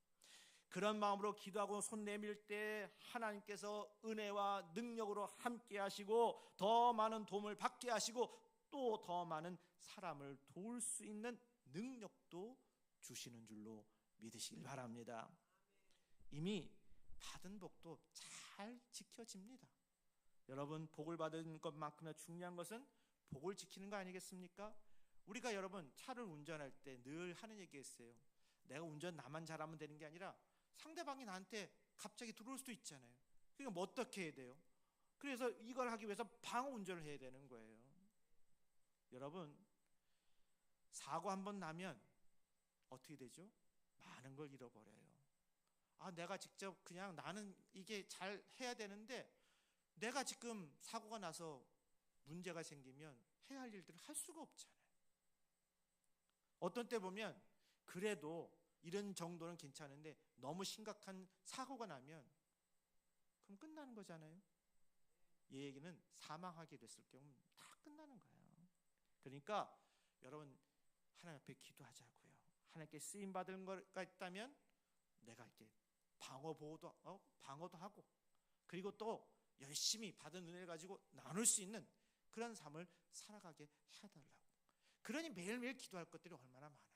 그런 마음으로 기도하고 손 내밀 때 하나님께서 은혜와 능력으로 함께 하시고 더 많은 도움을 받게 하시고 또 더 많은 사람을 도울 수 있는 능력도 주시는 줄로 믿으시길 바랍니다. 이미 받은 복도 잘 지켜집니다. 여러분, 복을 받은 것만큼이나 중요한 것은 복을 지키는 거 아니겠습니까? 우리가 여러분 차를 운전할 때 늘 하는 얘기 있어요. 내가 운전 나만 잘하면 되는 게 아니라 상대방이 나한테 갑자기 들어올 수도 있잖아요. 그러니까 뭐 어떻게 해야 돼요? 그래서 이걸 하기 위해서 방어 운전을 해야 되는 거예요. 여러분, 사고 한번 나면 어떻게 되죠? 많은 걸 잃어버려요. 내가 직접 그냥 나는 이게 잘 해야 되는데 내가 지금 사고가 나서 문제가 생기면 해야 할 일들을 할 수가 없잖아요. 어떤 때 보면 그래도 이런 정도는 괜찮은데 너무 심각한 사고가 나면 그럼 끝나는 거잖아요. 이 얘기는 사망하게 됐을 경우 다 끝나는 거예요. 그러니까 여러분, 하나님 앞에 기도하자고요. 하나님께 쓰임 받은 거가 있다면 내가 이렇게 방어도 하고 그리고 또 열심히 받은 은혜를 가지고 나눌 수 있는 그런 삶을 살아가게 해달라고. 그러니 매일매일 기도할 것들이 얼마나 많아요.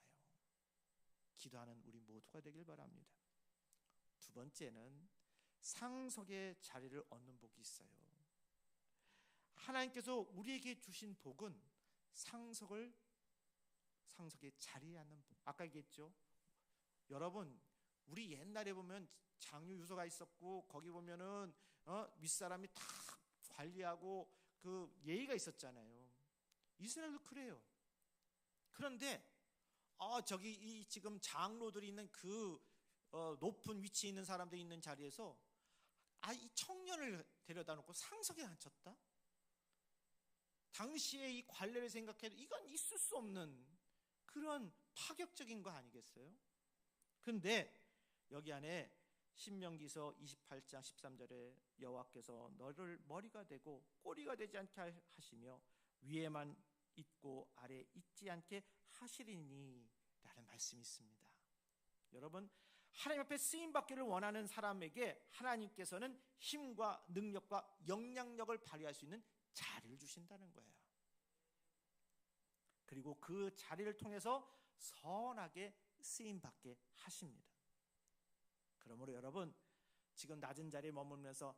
기도하는 우리 모두가 되길 바랍니다. 두 번째는 상속의 자리를 얻는 복이 있어요. 하나님께서 우리에게 주신 복은 상속의 자리에 앉는 복. 아까 얘기했죠. 여러분, 우리 옛날에 보면 장유유서가 있었고 거기 보면은 윗사람이 다 관리하고 그 예의가 있었잖아요. 이스라엘도 그래요. 그런데 저기 이 지금 장로들이 있는 그 높은 위치에 있는 사람들이 있는 자리에서 이 청년을 데려다 놓고 상석에 앉혔다? 당시에 이 관례를 생각해도 이건 있을 수 없는 그런 파격적인 거 아니겠어요? 그런데 여기 안에 신명기서 28장 13절에 여호와께서 너를 머리가 되고 꼬리가 되지 않게 하시며 위에만 있고 아래 있지 않게 하시리니 라는 말씀이 있습니다. 여러분, 하나님 앞에 쓰임받기를 원하는 사람에게 하나님께서는 힘과 능력과 영향력을 발휘할 수 있는 자리를 주신다는 거예요. 그리고 그 자리를 통해서 선하게 쓰임받게 하십니다. 그러므로 여러분, 지금 낮은 자리에 머물면서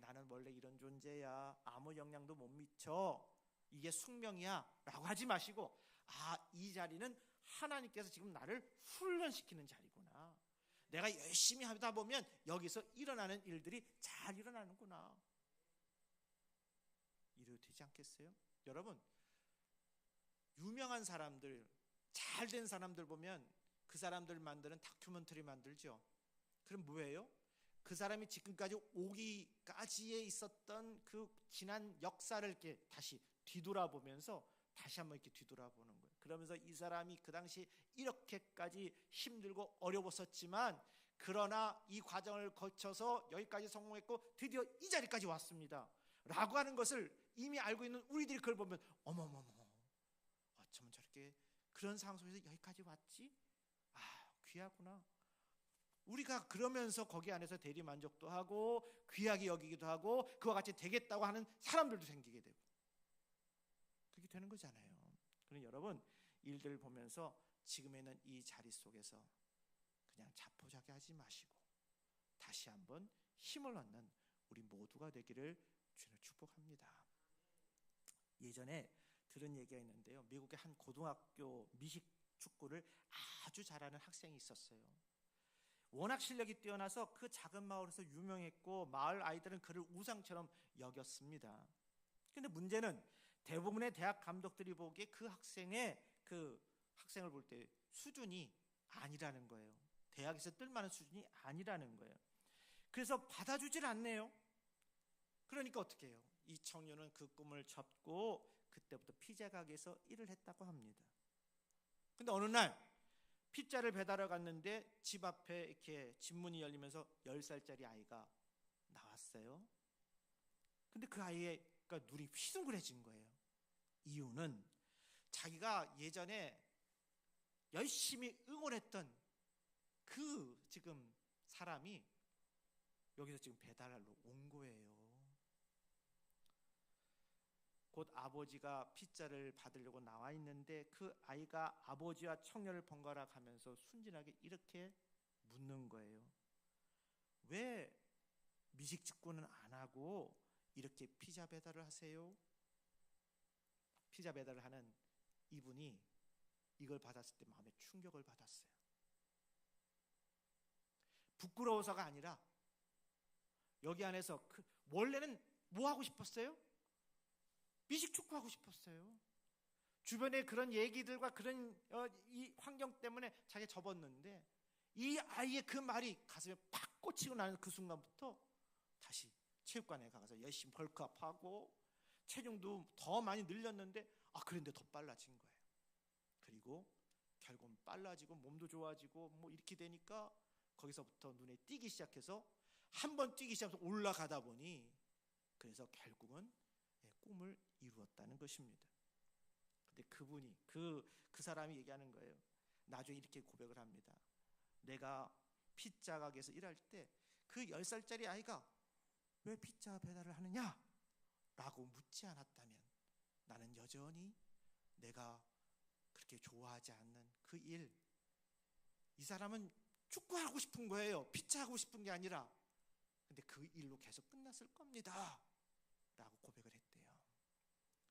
나는 원래 이런 존재야, 아무 영향도 못 미쳐, 이게 숙명이야 라고 하지 마시고 이 자리는 하나님께서 지금 나를 훈련시키는 자리구나. 내가 열심히 하다 보면 여기서 일어나는 일들이 잘 일어나는구나. 이래도 되지 않겠어요? 여러분, 유명한 사람들, 잘된 사람들 보면 그 사람들 만드는 다큐멘터리 만들죠. 그럼 뭐예요? 그 사람이 지금까지 오기까지에 있었던 그 지난 역사를 이렇게 다시 뒤돌아보면서 다시 한번 이렇게 뒤돌아보는 거예요. 그러면서 이 사람이 그 당시 이렇게까지 힘들고 어려웠었지만 그러나 이 과정을 거쳐서 여기까지 성공했고 드디어 이 자리까지 왔습니다 라고 하는 것을 이미 알고 있는 우리들이 그걸 보면 어머머머, 어쩌면 저렇게 그런 상황 속에서 여기까지 왔지? 귀하구나. 우리가 그러면서 거기 안에서 대리만족도 하고 귀하게 여기기도 하고 그와 같이 되겠다고 하는 사람들도 생기게 되고 그렇게 되는 거잖아요. 그러니 여러분, 일들을 보면서 지금에는 이 자리 속에서 그냥 자포자기하지 마시고 다시 한번 힘을 얻는 우리 모두가 되기를 주님을 축복합니다. 예전에 들은 얘기가 있는데요. 미국의 한 고등학교 미식 축구를 아주 잘하는 학생이 있었어요. 워낙 실력이 뛰어나서 그 작은 마을에서 유명했고 마을 아이들은 그를 우상처럼 여겼습니다. 근데 문제는 대부분의 대학 감독들이 보기에 그 학생을 볼 때 수준이 아니라는 거예요. 대학에서 뜰만한 수준이 아니라는 거예요. 그래서 받아주질 않네요. 그러니까 어떻게 해요? 이 청년은 그 꿈을 접고 그때부터 피자 가게에서 일을 했다고 합니다. 근데 어느 날 피자를 배달하러 갔는데 집 앞에 이렇게 집문이 열리면서 10살짜리 아이가 나왔어요. 근데 그 아이가 눈이 휘둥그레진 거예요. 이유는 자기가 예전에 열심히 응원했던 그 지금 사람이 여기서 지금 배달하러 온 거예요. 곧 아버지가 피자를 받으려고 나와 있는데 그 아이가 아버지와 청년을 번갈아 가면서 순진하게 이렇게 묻는 거예요. 왜 미식축구는 안 하고 이렇게 피자 배달을 하세요? 피자 배달을 하는 이분이 이걸 받았을 때 마음에 충격을 받았어요. 부끄러워서가 아니라 여기 안에서 원래는 뭐 하고 싶었어요? 미식축구 하고 싶었어요. 주변에 그런 얘기들과 그런 이 환경 때문에 자기가 접었는데 이 아이의 그 말이 가슴에 팍 꽂히고 나는 그 순간부터 다시 체육관에 가서 열심히 벌크업하고 체중도 더 많이 늘렸는데 그런데 더 빨라진 거예요. 그리고 결국은 빨라지고 몸도 좋아지고 뭐 이렇게 되니까 거기서부터 눈에 띄기 시작해서 한 번 뛰기 시작해서 올라가다 보니 그래서 결국은 꿈을 이루었다는 것입니다. 근데 그분이 그 사람이 얘기하는 거예요. 나중에 이렇게 고백을 합니다. 내가 피자 가게에서 일할 때 그 10살짜리 아이가 왜 피자 배달을 하느냐? 라고 묻지 않았다면 나는 여전히 내가 그렇게 좋아하지 않는 그 일, 이 사람은 축구하고 싶은 거예요. 피자 하고 싶은 게 아니라. 근데 그 일로 계속 끝났을 겁니다. 라고 고백을 했대요.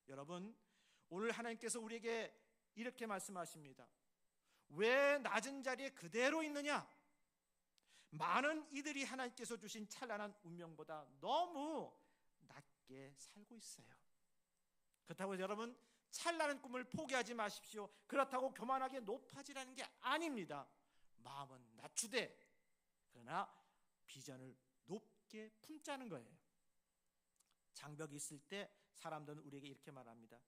여러분, 오늘 하나님께서 우리에게 이렇게 말씀하십니다. 왜 낮은 자리에 그대로 있느냐? 많은 이들이 하나님께서 주신 찬란한 운명보다 너무 낮게 살고 있어요. 그렇다고 여러분 찬란한 꿈을 포기하지 마십시오. 그렇다고 교만하게 높아지라는 게 아닙니다. 마음은 낮추되 그러나 비전을 높게 품자는 거예요. 장벽이 있을 때 사람들은 우리에게 이렇게 말합니다.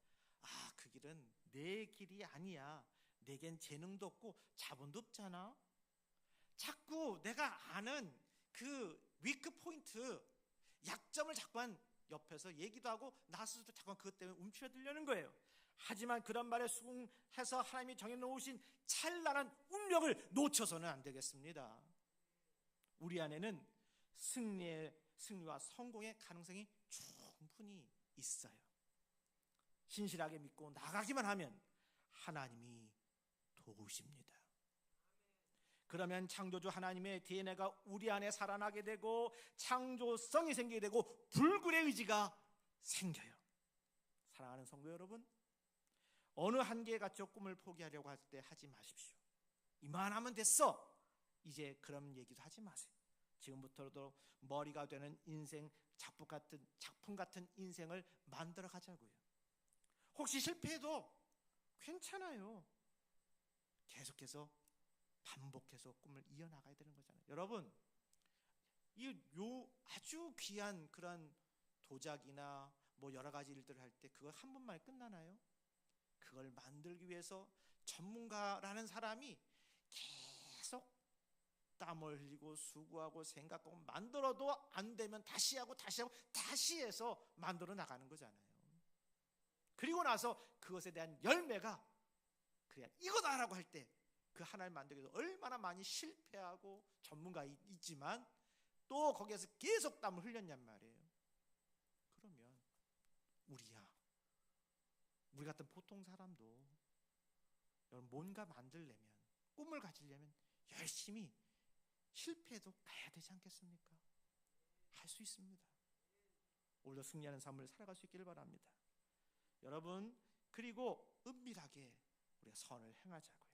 그 길은 내 길이 아니야. 내겐 재능도 없고 자본도 없잖아. 자꾸 내가 아는 그 위크 포인트, 약점을 자꾸만 옆에서 얘기도 하고 나 스스로 자꾸만 그것 때문에 움츠러들려는 거예요. 하지만 그런 말에 수긍해서 하나님이 정해놓으신 찬란한 운명을 놓쳐서는 안 되겠습니다. 우리 안에는 승리와 성공의 가능성이 충분히 있어요. 신실하게 믿고 나가기만 하면 하나님이 도우십니다. 그러면 창조주 하나님의 DNA가 우리 안에 살아나게 되고 창조성이 생기게 되고 불굴의 의지가 생겨요. 사랑하는 성도 여러분, 어느 한계에 갇혀 꿈을 포기하려고 할 때 하지 마십시오. 이만하면 됐어. 이제 그런 얘기도 하지 마세요. 지금부터라도 머리가 되는 인생, 작품 같은 인생을 만들어 가자고요. 혹시 실패해도 괜찮아요. 계속해서 반복해서 꿈을 이어나가야 되는 거잖아요. 여러분, 아주 귀한 그런 도자기나 뭐 여러 가지 일들을 할 때 그걸 한 번만에 끝나나요? 그걸 만들기 위해서 전문가라는 사람이 계속 땀을 흘리고 수고하고 생각하고 만들어도 안 되면 다시 하고 다시 해서 만들어 나가는 거잖아요. 그리고 나서 그것에 대한 열매가 그래야 이거다라고 할 때 그 하나를 만들기 위해서 얼마나 많이 실패하고 전문가 있지만 또 거기에서 계속 땀을 흘렸냔 말이에요. 그러면 우리 같은 보통 사람도 여러분, 뭔가 만들려면, 꿈을 가지려면 열심히 실패해도 가야 되지 않겠습니까? 할 수 있습니다. 오늘도 승리하는 삶을 살아갈 수 있기를 바랍니다. 여러분, 그리고 은밀하게 우리가 선을 행하자고요.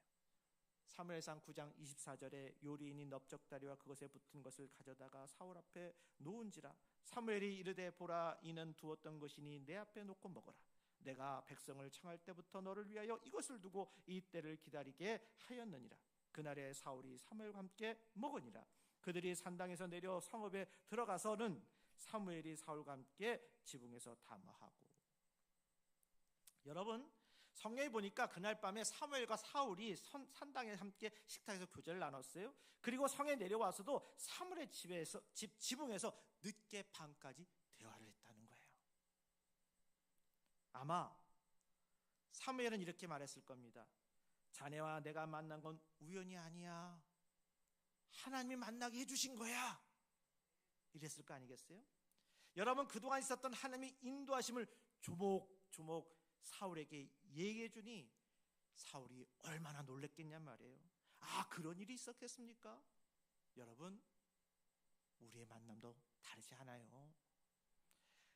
사무엘상 9장 24절에 요리인이 넓적다리와 그것에 붙은 것을 가져다가 사울 앞에 놓은지라. 사무엘이 이르되 보라, 이는 두었던 것이니 내 앞에 놓고 먹어라. 내가 백성을 청할 때부터 너를 위하여 이것을 두고 이 때를 기다리게 하였느니라. 그날에 사울이 사무엘과 함께 먹으니라. 그들이 산당에서 내려 성읍에 들어가서는 사무엘이 사울과 함께 지붕에서 담화하고. 여러분, 성경에 보니까 그날 밤에 사무엘과 사울이 산당에 함께 식탁에서 교제를 나눴어요. 그리고 성에 내려와서도 사무엘의 지붕에서 늦게 밤까지 대화를 했다는 거예요. 아마 사무엘은 이렇게 말했을 겁니다. 자네와 내가 만난 건 우연이 아니야. 하나님이 만나게 해주신 거야. 이랬을 거 아니겠어요? 여러분, 그동안 있었던 하나님의 인도하심을 조목조목 사울에게 얘기해 주니 사울이 얼마나 놀랬겠냔 말이에요. 아, 그런 일이 있었겠습니까? 여러분, 우리의 만남도 다르지 않아요.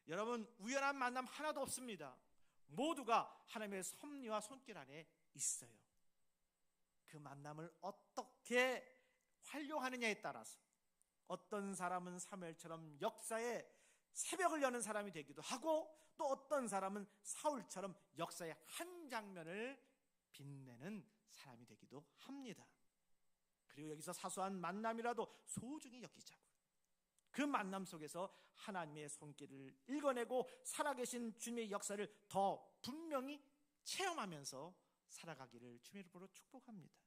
여러분, 우연한 만남 하나도 없습니다. 모두가 하나님의 섭리와 손길 안에 있어요. 그 만남을 어떻게 활용하느냐에 따라서 어떤 사람은 사무엘처럼 역사에 새벽을 여는 사람이 되기도 하고, 또 어떤 사람은 사울처럼 역사의 한 장면을 빛내는 사람이 되기도 합니다. 그리고 여기서 사소한 만남이라도 소중히 여기자고요. 그 만남 속에서 하나님의 손길을 읽어내고 살아계신 주님의 역사를 더 분명히 체험하면서 살아가기를 주님의 이름으로 축복합니다.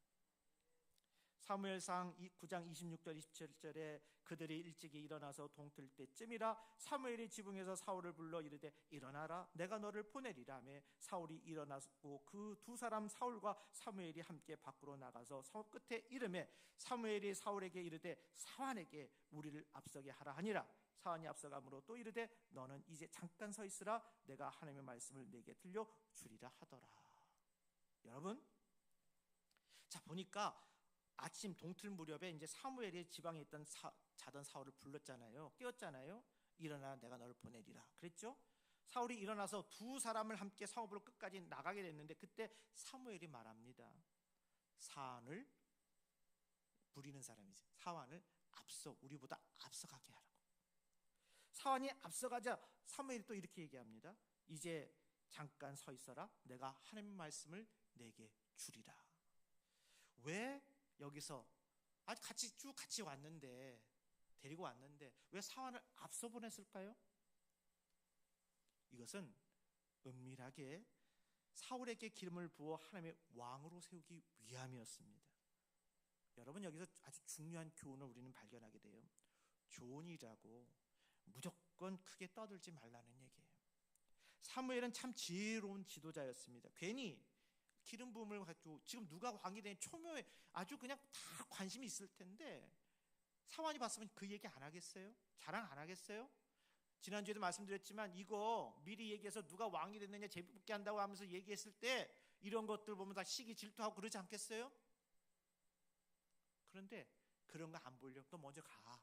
사무엘상 9장 26절 27절에 그들이 일찍이 일어나서 동틀 때쯤이라 사무엘이 지붕에서 사울을 불러 이르되 일어나라, 내가 너를 보내리라 하매 사울이 일어나고 그 두 사람 사울과 사무엘이 함께 밖으로 나가서 성읍 끝에 이르매 사무엘이 사울에게 이르되 사환에게 우리를 앞서게 하라 하니라. 사환이 앞서가므로 또 이르되 너는 이제 잠깐 서 있으라, 내가 하나님의 말씀을 내게 들려 주리라 하더라. 여러분, 자 보니까 아침 동틀 무렵에 이제 사무엘이 지방에 있던 자던 사울을 불렀잖아요. 깨웠잖아요. 일어나, 내가 너를 보내리라 그랬죠. 사울이 일어나서 두 사람을 함께 성읍으로 끝까지 나가게 됐는데 그때 사무엘이 말합니다. 사환을 부리는 사람이지. 사환을 우리보다 앞서가게 하라고. 사환이 앞서가자 사무엘이 또 이렇게 얘기합니다. 이제 잠깐 서 있어라, 내가 하나님의 말씀을 내게 주리라. 왜 여기서 같이 왔는데, 데리고 왔는데 왜 사환을 앞서 보냈을까요? 이것은 은밀하게 사울에게 기름을 부어 하나님의 왕으로 세우기 위함이었습니다. 여러분, 여기서 아주 중요한 교훈을 우리는 발견하게 돼요. 좋은 일이라고 무조건 크게 떠들지 말라는 얘기예요. 사무엘은 참 지혜로운 지도자였습니다. 괜히 기름 부음을 가지고 지금 누가 왕이 되는 초묘에 아주 그냥 다 관심이 있을 텐데 사환이 봤으면 그 얘기 안 하겠어요? 자랑 안 하겠어요? 지난주에도 말씀드렸지만 이거 미리 얘기해서 누가 왕이 됐느냐 재밌게 한다고 하면서 얘기했을 때 이런 것들 보면 다 시기 질투하고 그러지 않겠어요? 그런데 그런 거 안 보려고 또 먼저 가.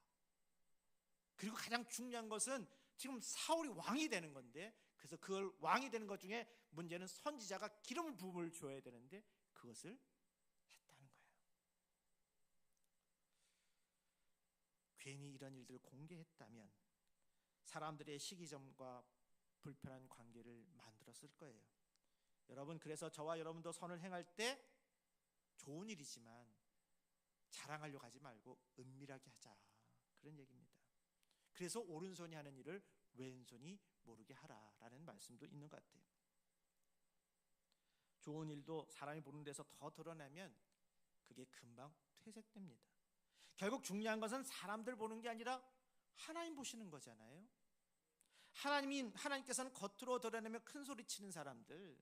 그리고 가장 중요한 것은 지금 사울이 왕이 되는 건데, 그래서 그걸 왕이 되는 것 중에 문제는 선지자가 기름 부음을 줘야 되는데 그것을 했다는 거예요. 괜히 이런 일들을 공개했다면 사람들의 시기점과 불편한 관계를 만들었을 거예요. 여러분, 그래서 저와 여러분도 선을 행할 때 좋은 일이지만 자랑하려고 하지 말고 은밀하게 하자, 그런 얘기입니다. 그래서 오른손이 하는 일을 왼손이 모르게 하라라는 말씀도 있는 것 같아요. 좋은 일도 사람이 보는 데서 더 드러나면 그게 금방 퇴색됩니다. 결국 중요한 것은 사람들 보는 게 아니라 하나님 보시는 거잖아요. 하나님께서는 겉으로 드러내며 큰 소리 치는 사람들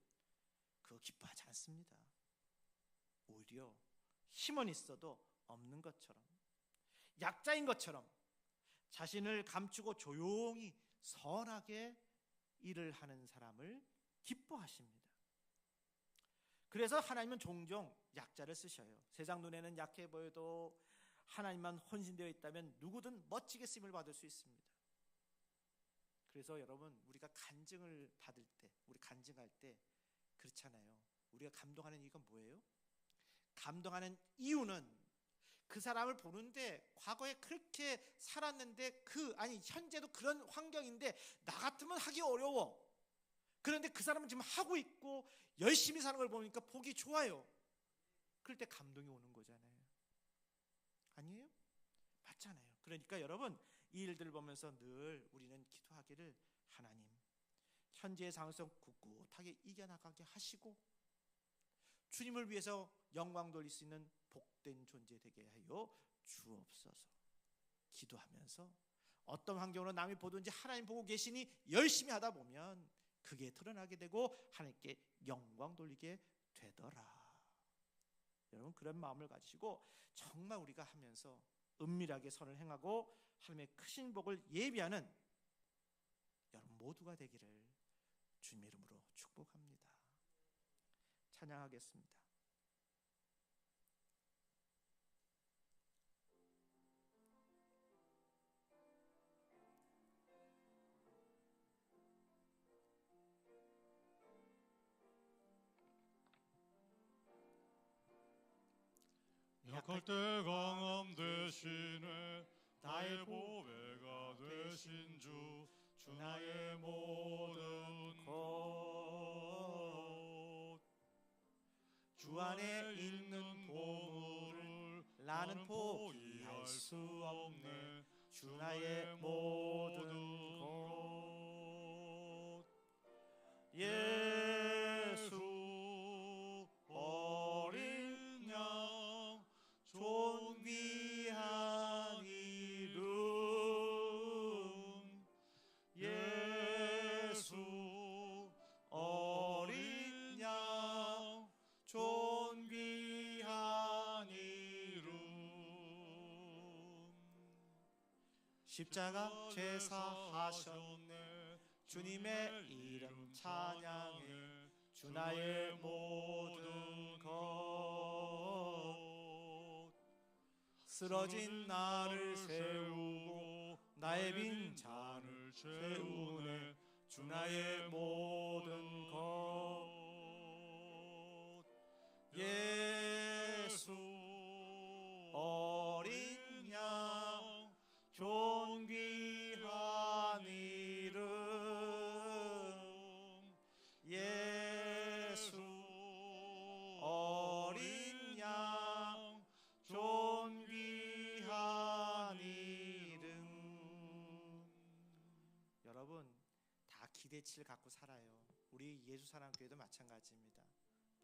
그거 기뻐하지 않습니다. 오히려 힘은 있어도 없는 것처럼, 약자인 것처럼 자신을 감추고 조용히 선하게 일을 하는 사람을 기뻐하십니다. 그래서 하나님은 종종 약자를 쓰셔요. 세상 눈에는 약해 보여도 하나님만 헌신되어 있다면 누구든 멋지게 쓰임을 받을 수 있습니다. 그래서 여러분, 우리가 간증을 받을 때, 우리 간증할 때 그렇잖아요. 우리가 감동하는 이유가 뭐예요? 감동하는 이유는 그 사람을 보는데 과거에 그렇게 살았는데 현재도 그런 환경인데 나 같으면 하기 어려워. 그런데 그 사람은 지금 하고 있고 열심히 사는 걸 보니까 보기 좋아요. 그럴 때 감동이 오는 거잖아요. 아니에요? 맞잖아요. 그러니까 여러분, 이 일들을 보면서 늘 우리는 기도하기를, 하나님, 현재의 상황 속 꿋꿋하게 이겨나가게 하시고 주님을 위해서 영광 돌릴 수 있는 복된 존재 되게 하여 주옵소서. 기도하면서 어떤 환경으로 남이 보든지 하나님 보고 계시니 열심히 하다 보면 그게 드러나게 되고 하나님께 영광 돌리게 되더라. 여러분, 그런 마음을 가지시고 정말 우리가 하면서 은밀하게 선을 행하고 하나님의 크신 복을 예비하는 여러분 모두가 되기를 주님의 이름으로 축복합니다. 찬양하겠습니다. 약할 때 강함 되시네 나의 보배가 되신 주 나의 모든 것 주 안에 있는 보물을 나는 포기할 수 없네. 주 나의 모든 것. 예수 어린 양 존귀한 이름. 예수 어린 양 존귀한 이름. 십자가 제사하셨네. 주님의 이름 찬양해. 주 나의 모든 것. 쓰러진 나를 세우고 나의 빈 잔을 채우네. 주 나의 모든 것. 예수 어린 양 존귀한 이름. 예수 어린 양 존귀한 이름. 여러분, 다 기대치를 갖고 살아요. 우리 예수사랑교회도 마찬가지입니다.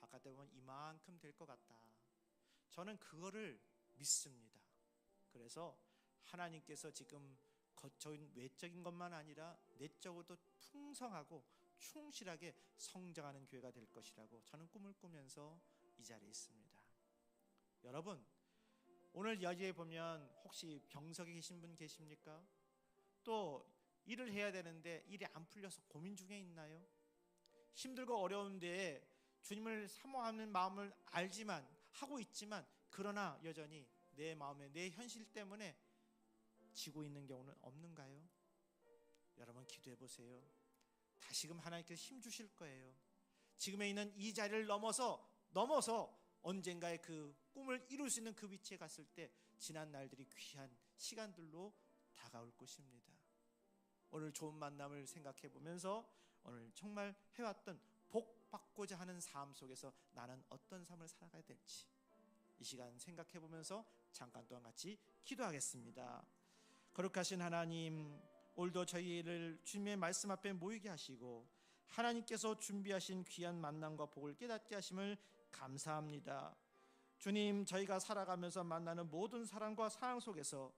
바깥에 보면 이만큼 될 것 같다. 저는 그거를 믿습니다. 그래서 하나님께서 지금 거쳐인 외적인 것만 아니라 내적으로도 풍성하고 충실하게 성장하는 교회가 될 것이라고 저는 꿈을 꾸면서 이 자리에 있습니다. 여러분, 오늘 여기에 보면 혹시 병석에 계신 분 계십니까? 또 일을 해야 되는데 일이 안 풀려서 고민 중에 있나요? 힘들고 어려운데 주님을 사모하는 마음을 알지만 하고 있지만 그러나 여전히 내 마음에 내 현실 때문에 지고 있는 경우는 없는가요? 여러분, 기도해 보세요. 다시금 하나님께서 힘 주실 거예요. 지금에 있는 이 자리를 넘어서 언젠가의 그 꿈을 이룰 수 있는 그 위치에 갔을 때 지난 날들이 귀한 시간들로 다가올 것입니다. 오늘 좋은 만남을 생각해 보면서 오늘 정말 해왔던 복 받고자 하는 삶 속에서 나는 어떤 삶을 살아가야 될지 이 시간 생각해 보면서 잠깐 동안 같이 기도하겠습니다. 거룩하신 하나님, 오늘도 저희를 주님의 말씀 앞에 모이게 하시고 하나님께서 준비하신 귀한 만남과 복을 깨닫게 하심을 감사합니다. 주님, 저희가 살아가면서 만나는 모든 사람과 상황 속에서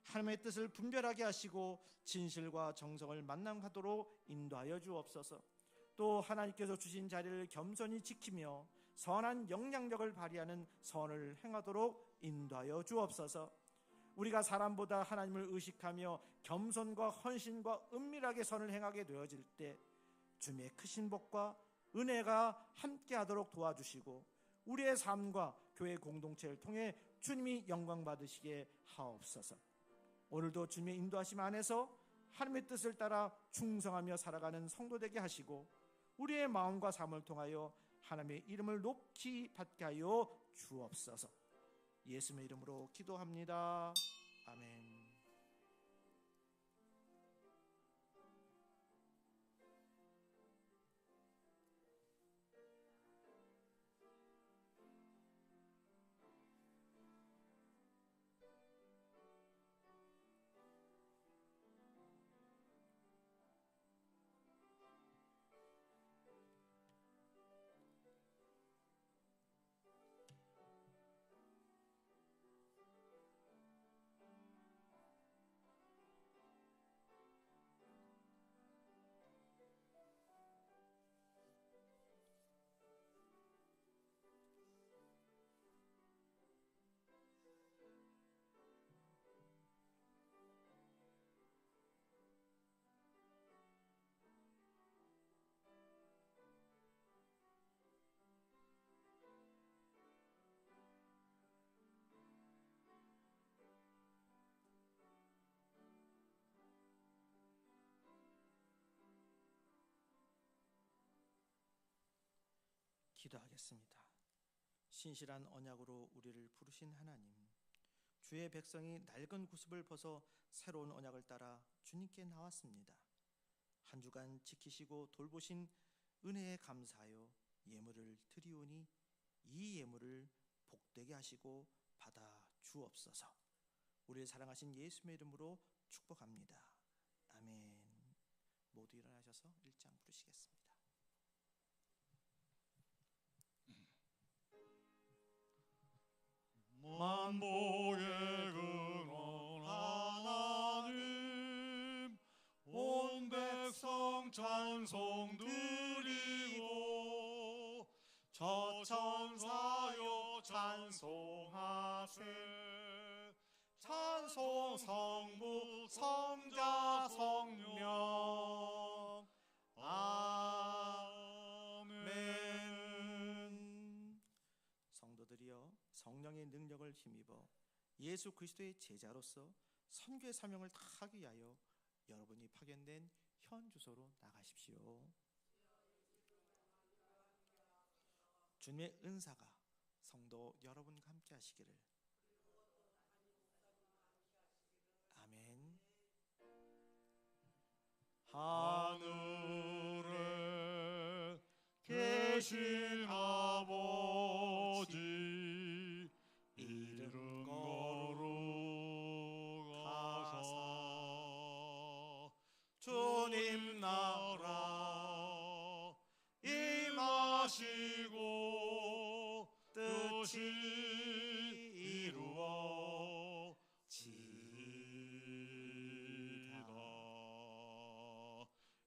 하나님의 뜻을 분별하게 하시고 진실과 정성을 만남하도록 인도하여 주옵소서. 또 하나님께서 주신 자리를 겸손히 지키며 선한 영향력을 발휘하는 선을 행하도록 인도하여 주옵소서. 우리가 사람보다 하나님을 의식하며 겸손과 헌신과 은밀하게 선을 행하게 되어질 때 주님의 크신 복과 은혜가 함께하도록 도와주시고 우리의 삶과 교회 공동체를 통해 주님이 영광 받으시게 하옵소서. 오늘도 주님의 인도하심 안에서 하나님의 뜻을 따라 충성하며 살아가는 성도 되게 하시고 우리의 마음과 삶을 통하여 하나님의 이름을 높이 받게 하여 주옵소서. 예수님의 이름으로 기도합니다. 아멘. 기도하겠습니다. 신실한 언약으로 우리를 부르신 하나님, 주의 백성이 낡은 구습을 벗어 새로운 언약을 따라 주님께 나왔습니다. 한 주간 지키시고 돌보신 은혜에 감사하여 예물을 드리오니 이 예물을 복되게 하시고 받아 주옵소서. 우리를 사랑하신 예수님의 이름으로 축복합니다. 아멘. 모두 일어나셔서 1장 부르시겠습니다. 만복의 근원 하나님, 온 백성 찬송 드리고 저천사여 찬송하세. 찬송 성부 성자 성령. 아멘. 성도들이여, 성령의 능력을 힘입어 예수 그리스도의 제자로서 선교의 사명을 다하기 위하여 여러분이 파견된 현 주소로 나가십시오. 주님의 은사가 성도 여러분과 함께 하시기를. 아멘. 하늘에 계신 아버지, 이름 거룩하사 주님 나라 임하시고 뜻이 이루어지이다.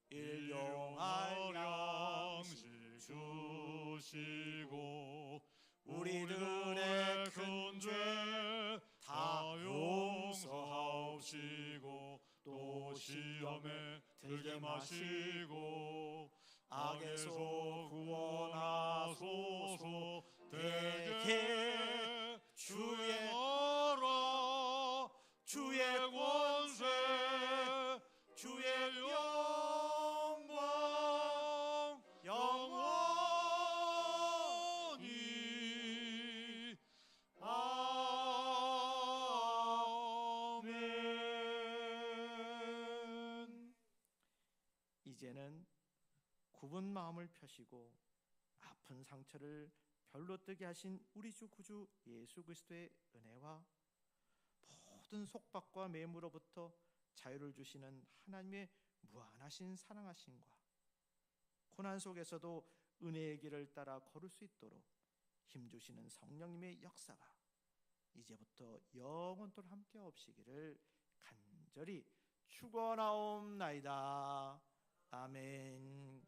일용할 양식 주시고 우리들의 큰 죄 다 용서하옵시고 또 시험에 들게 마시고 악에서 구원하소서. 대개 주의 나라 주의 권세 주의 영광 영원히. 아멘. 이제는 굽은 마음을 펴시고 아픈 상처를 별로 뜨게 하신 우리 주 구주 예수 그리스도의 은혜와 모든 속박과 매무로부터 자유를 주시는 하나님의 무한하신 사랑하심과 고난 속에서도 은혜의 길을 따라 걸을 수 있도록 힘주시는 성령님의 역사가 이제부터 영원토록 함께 없시기를 간절히 축원하옵나이다. 아멘.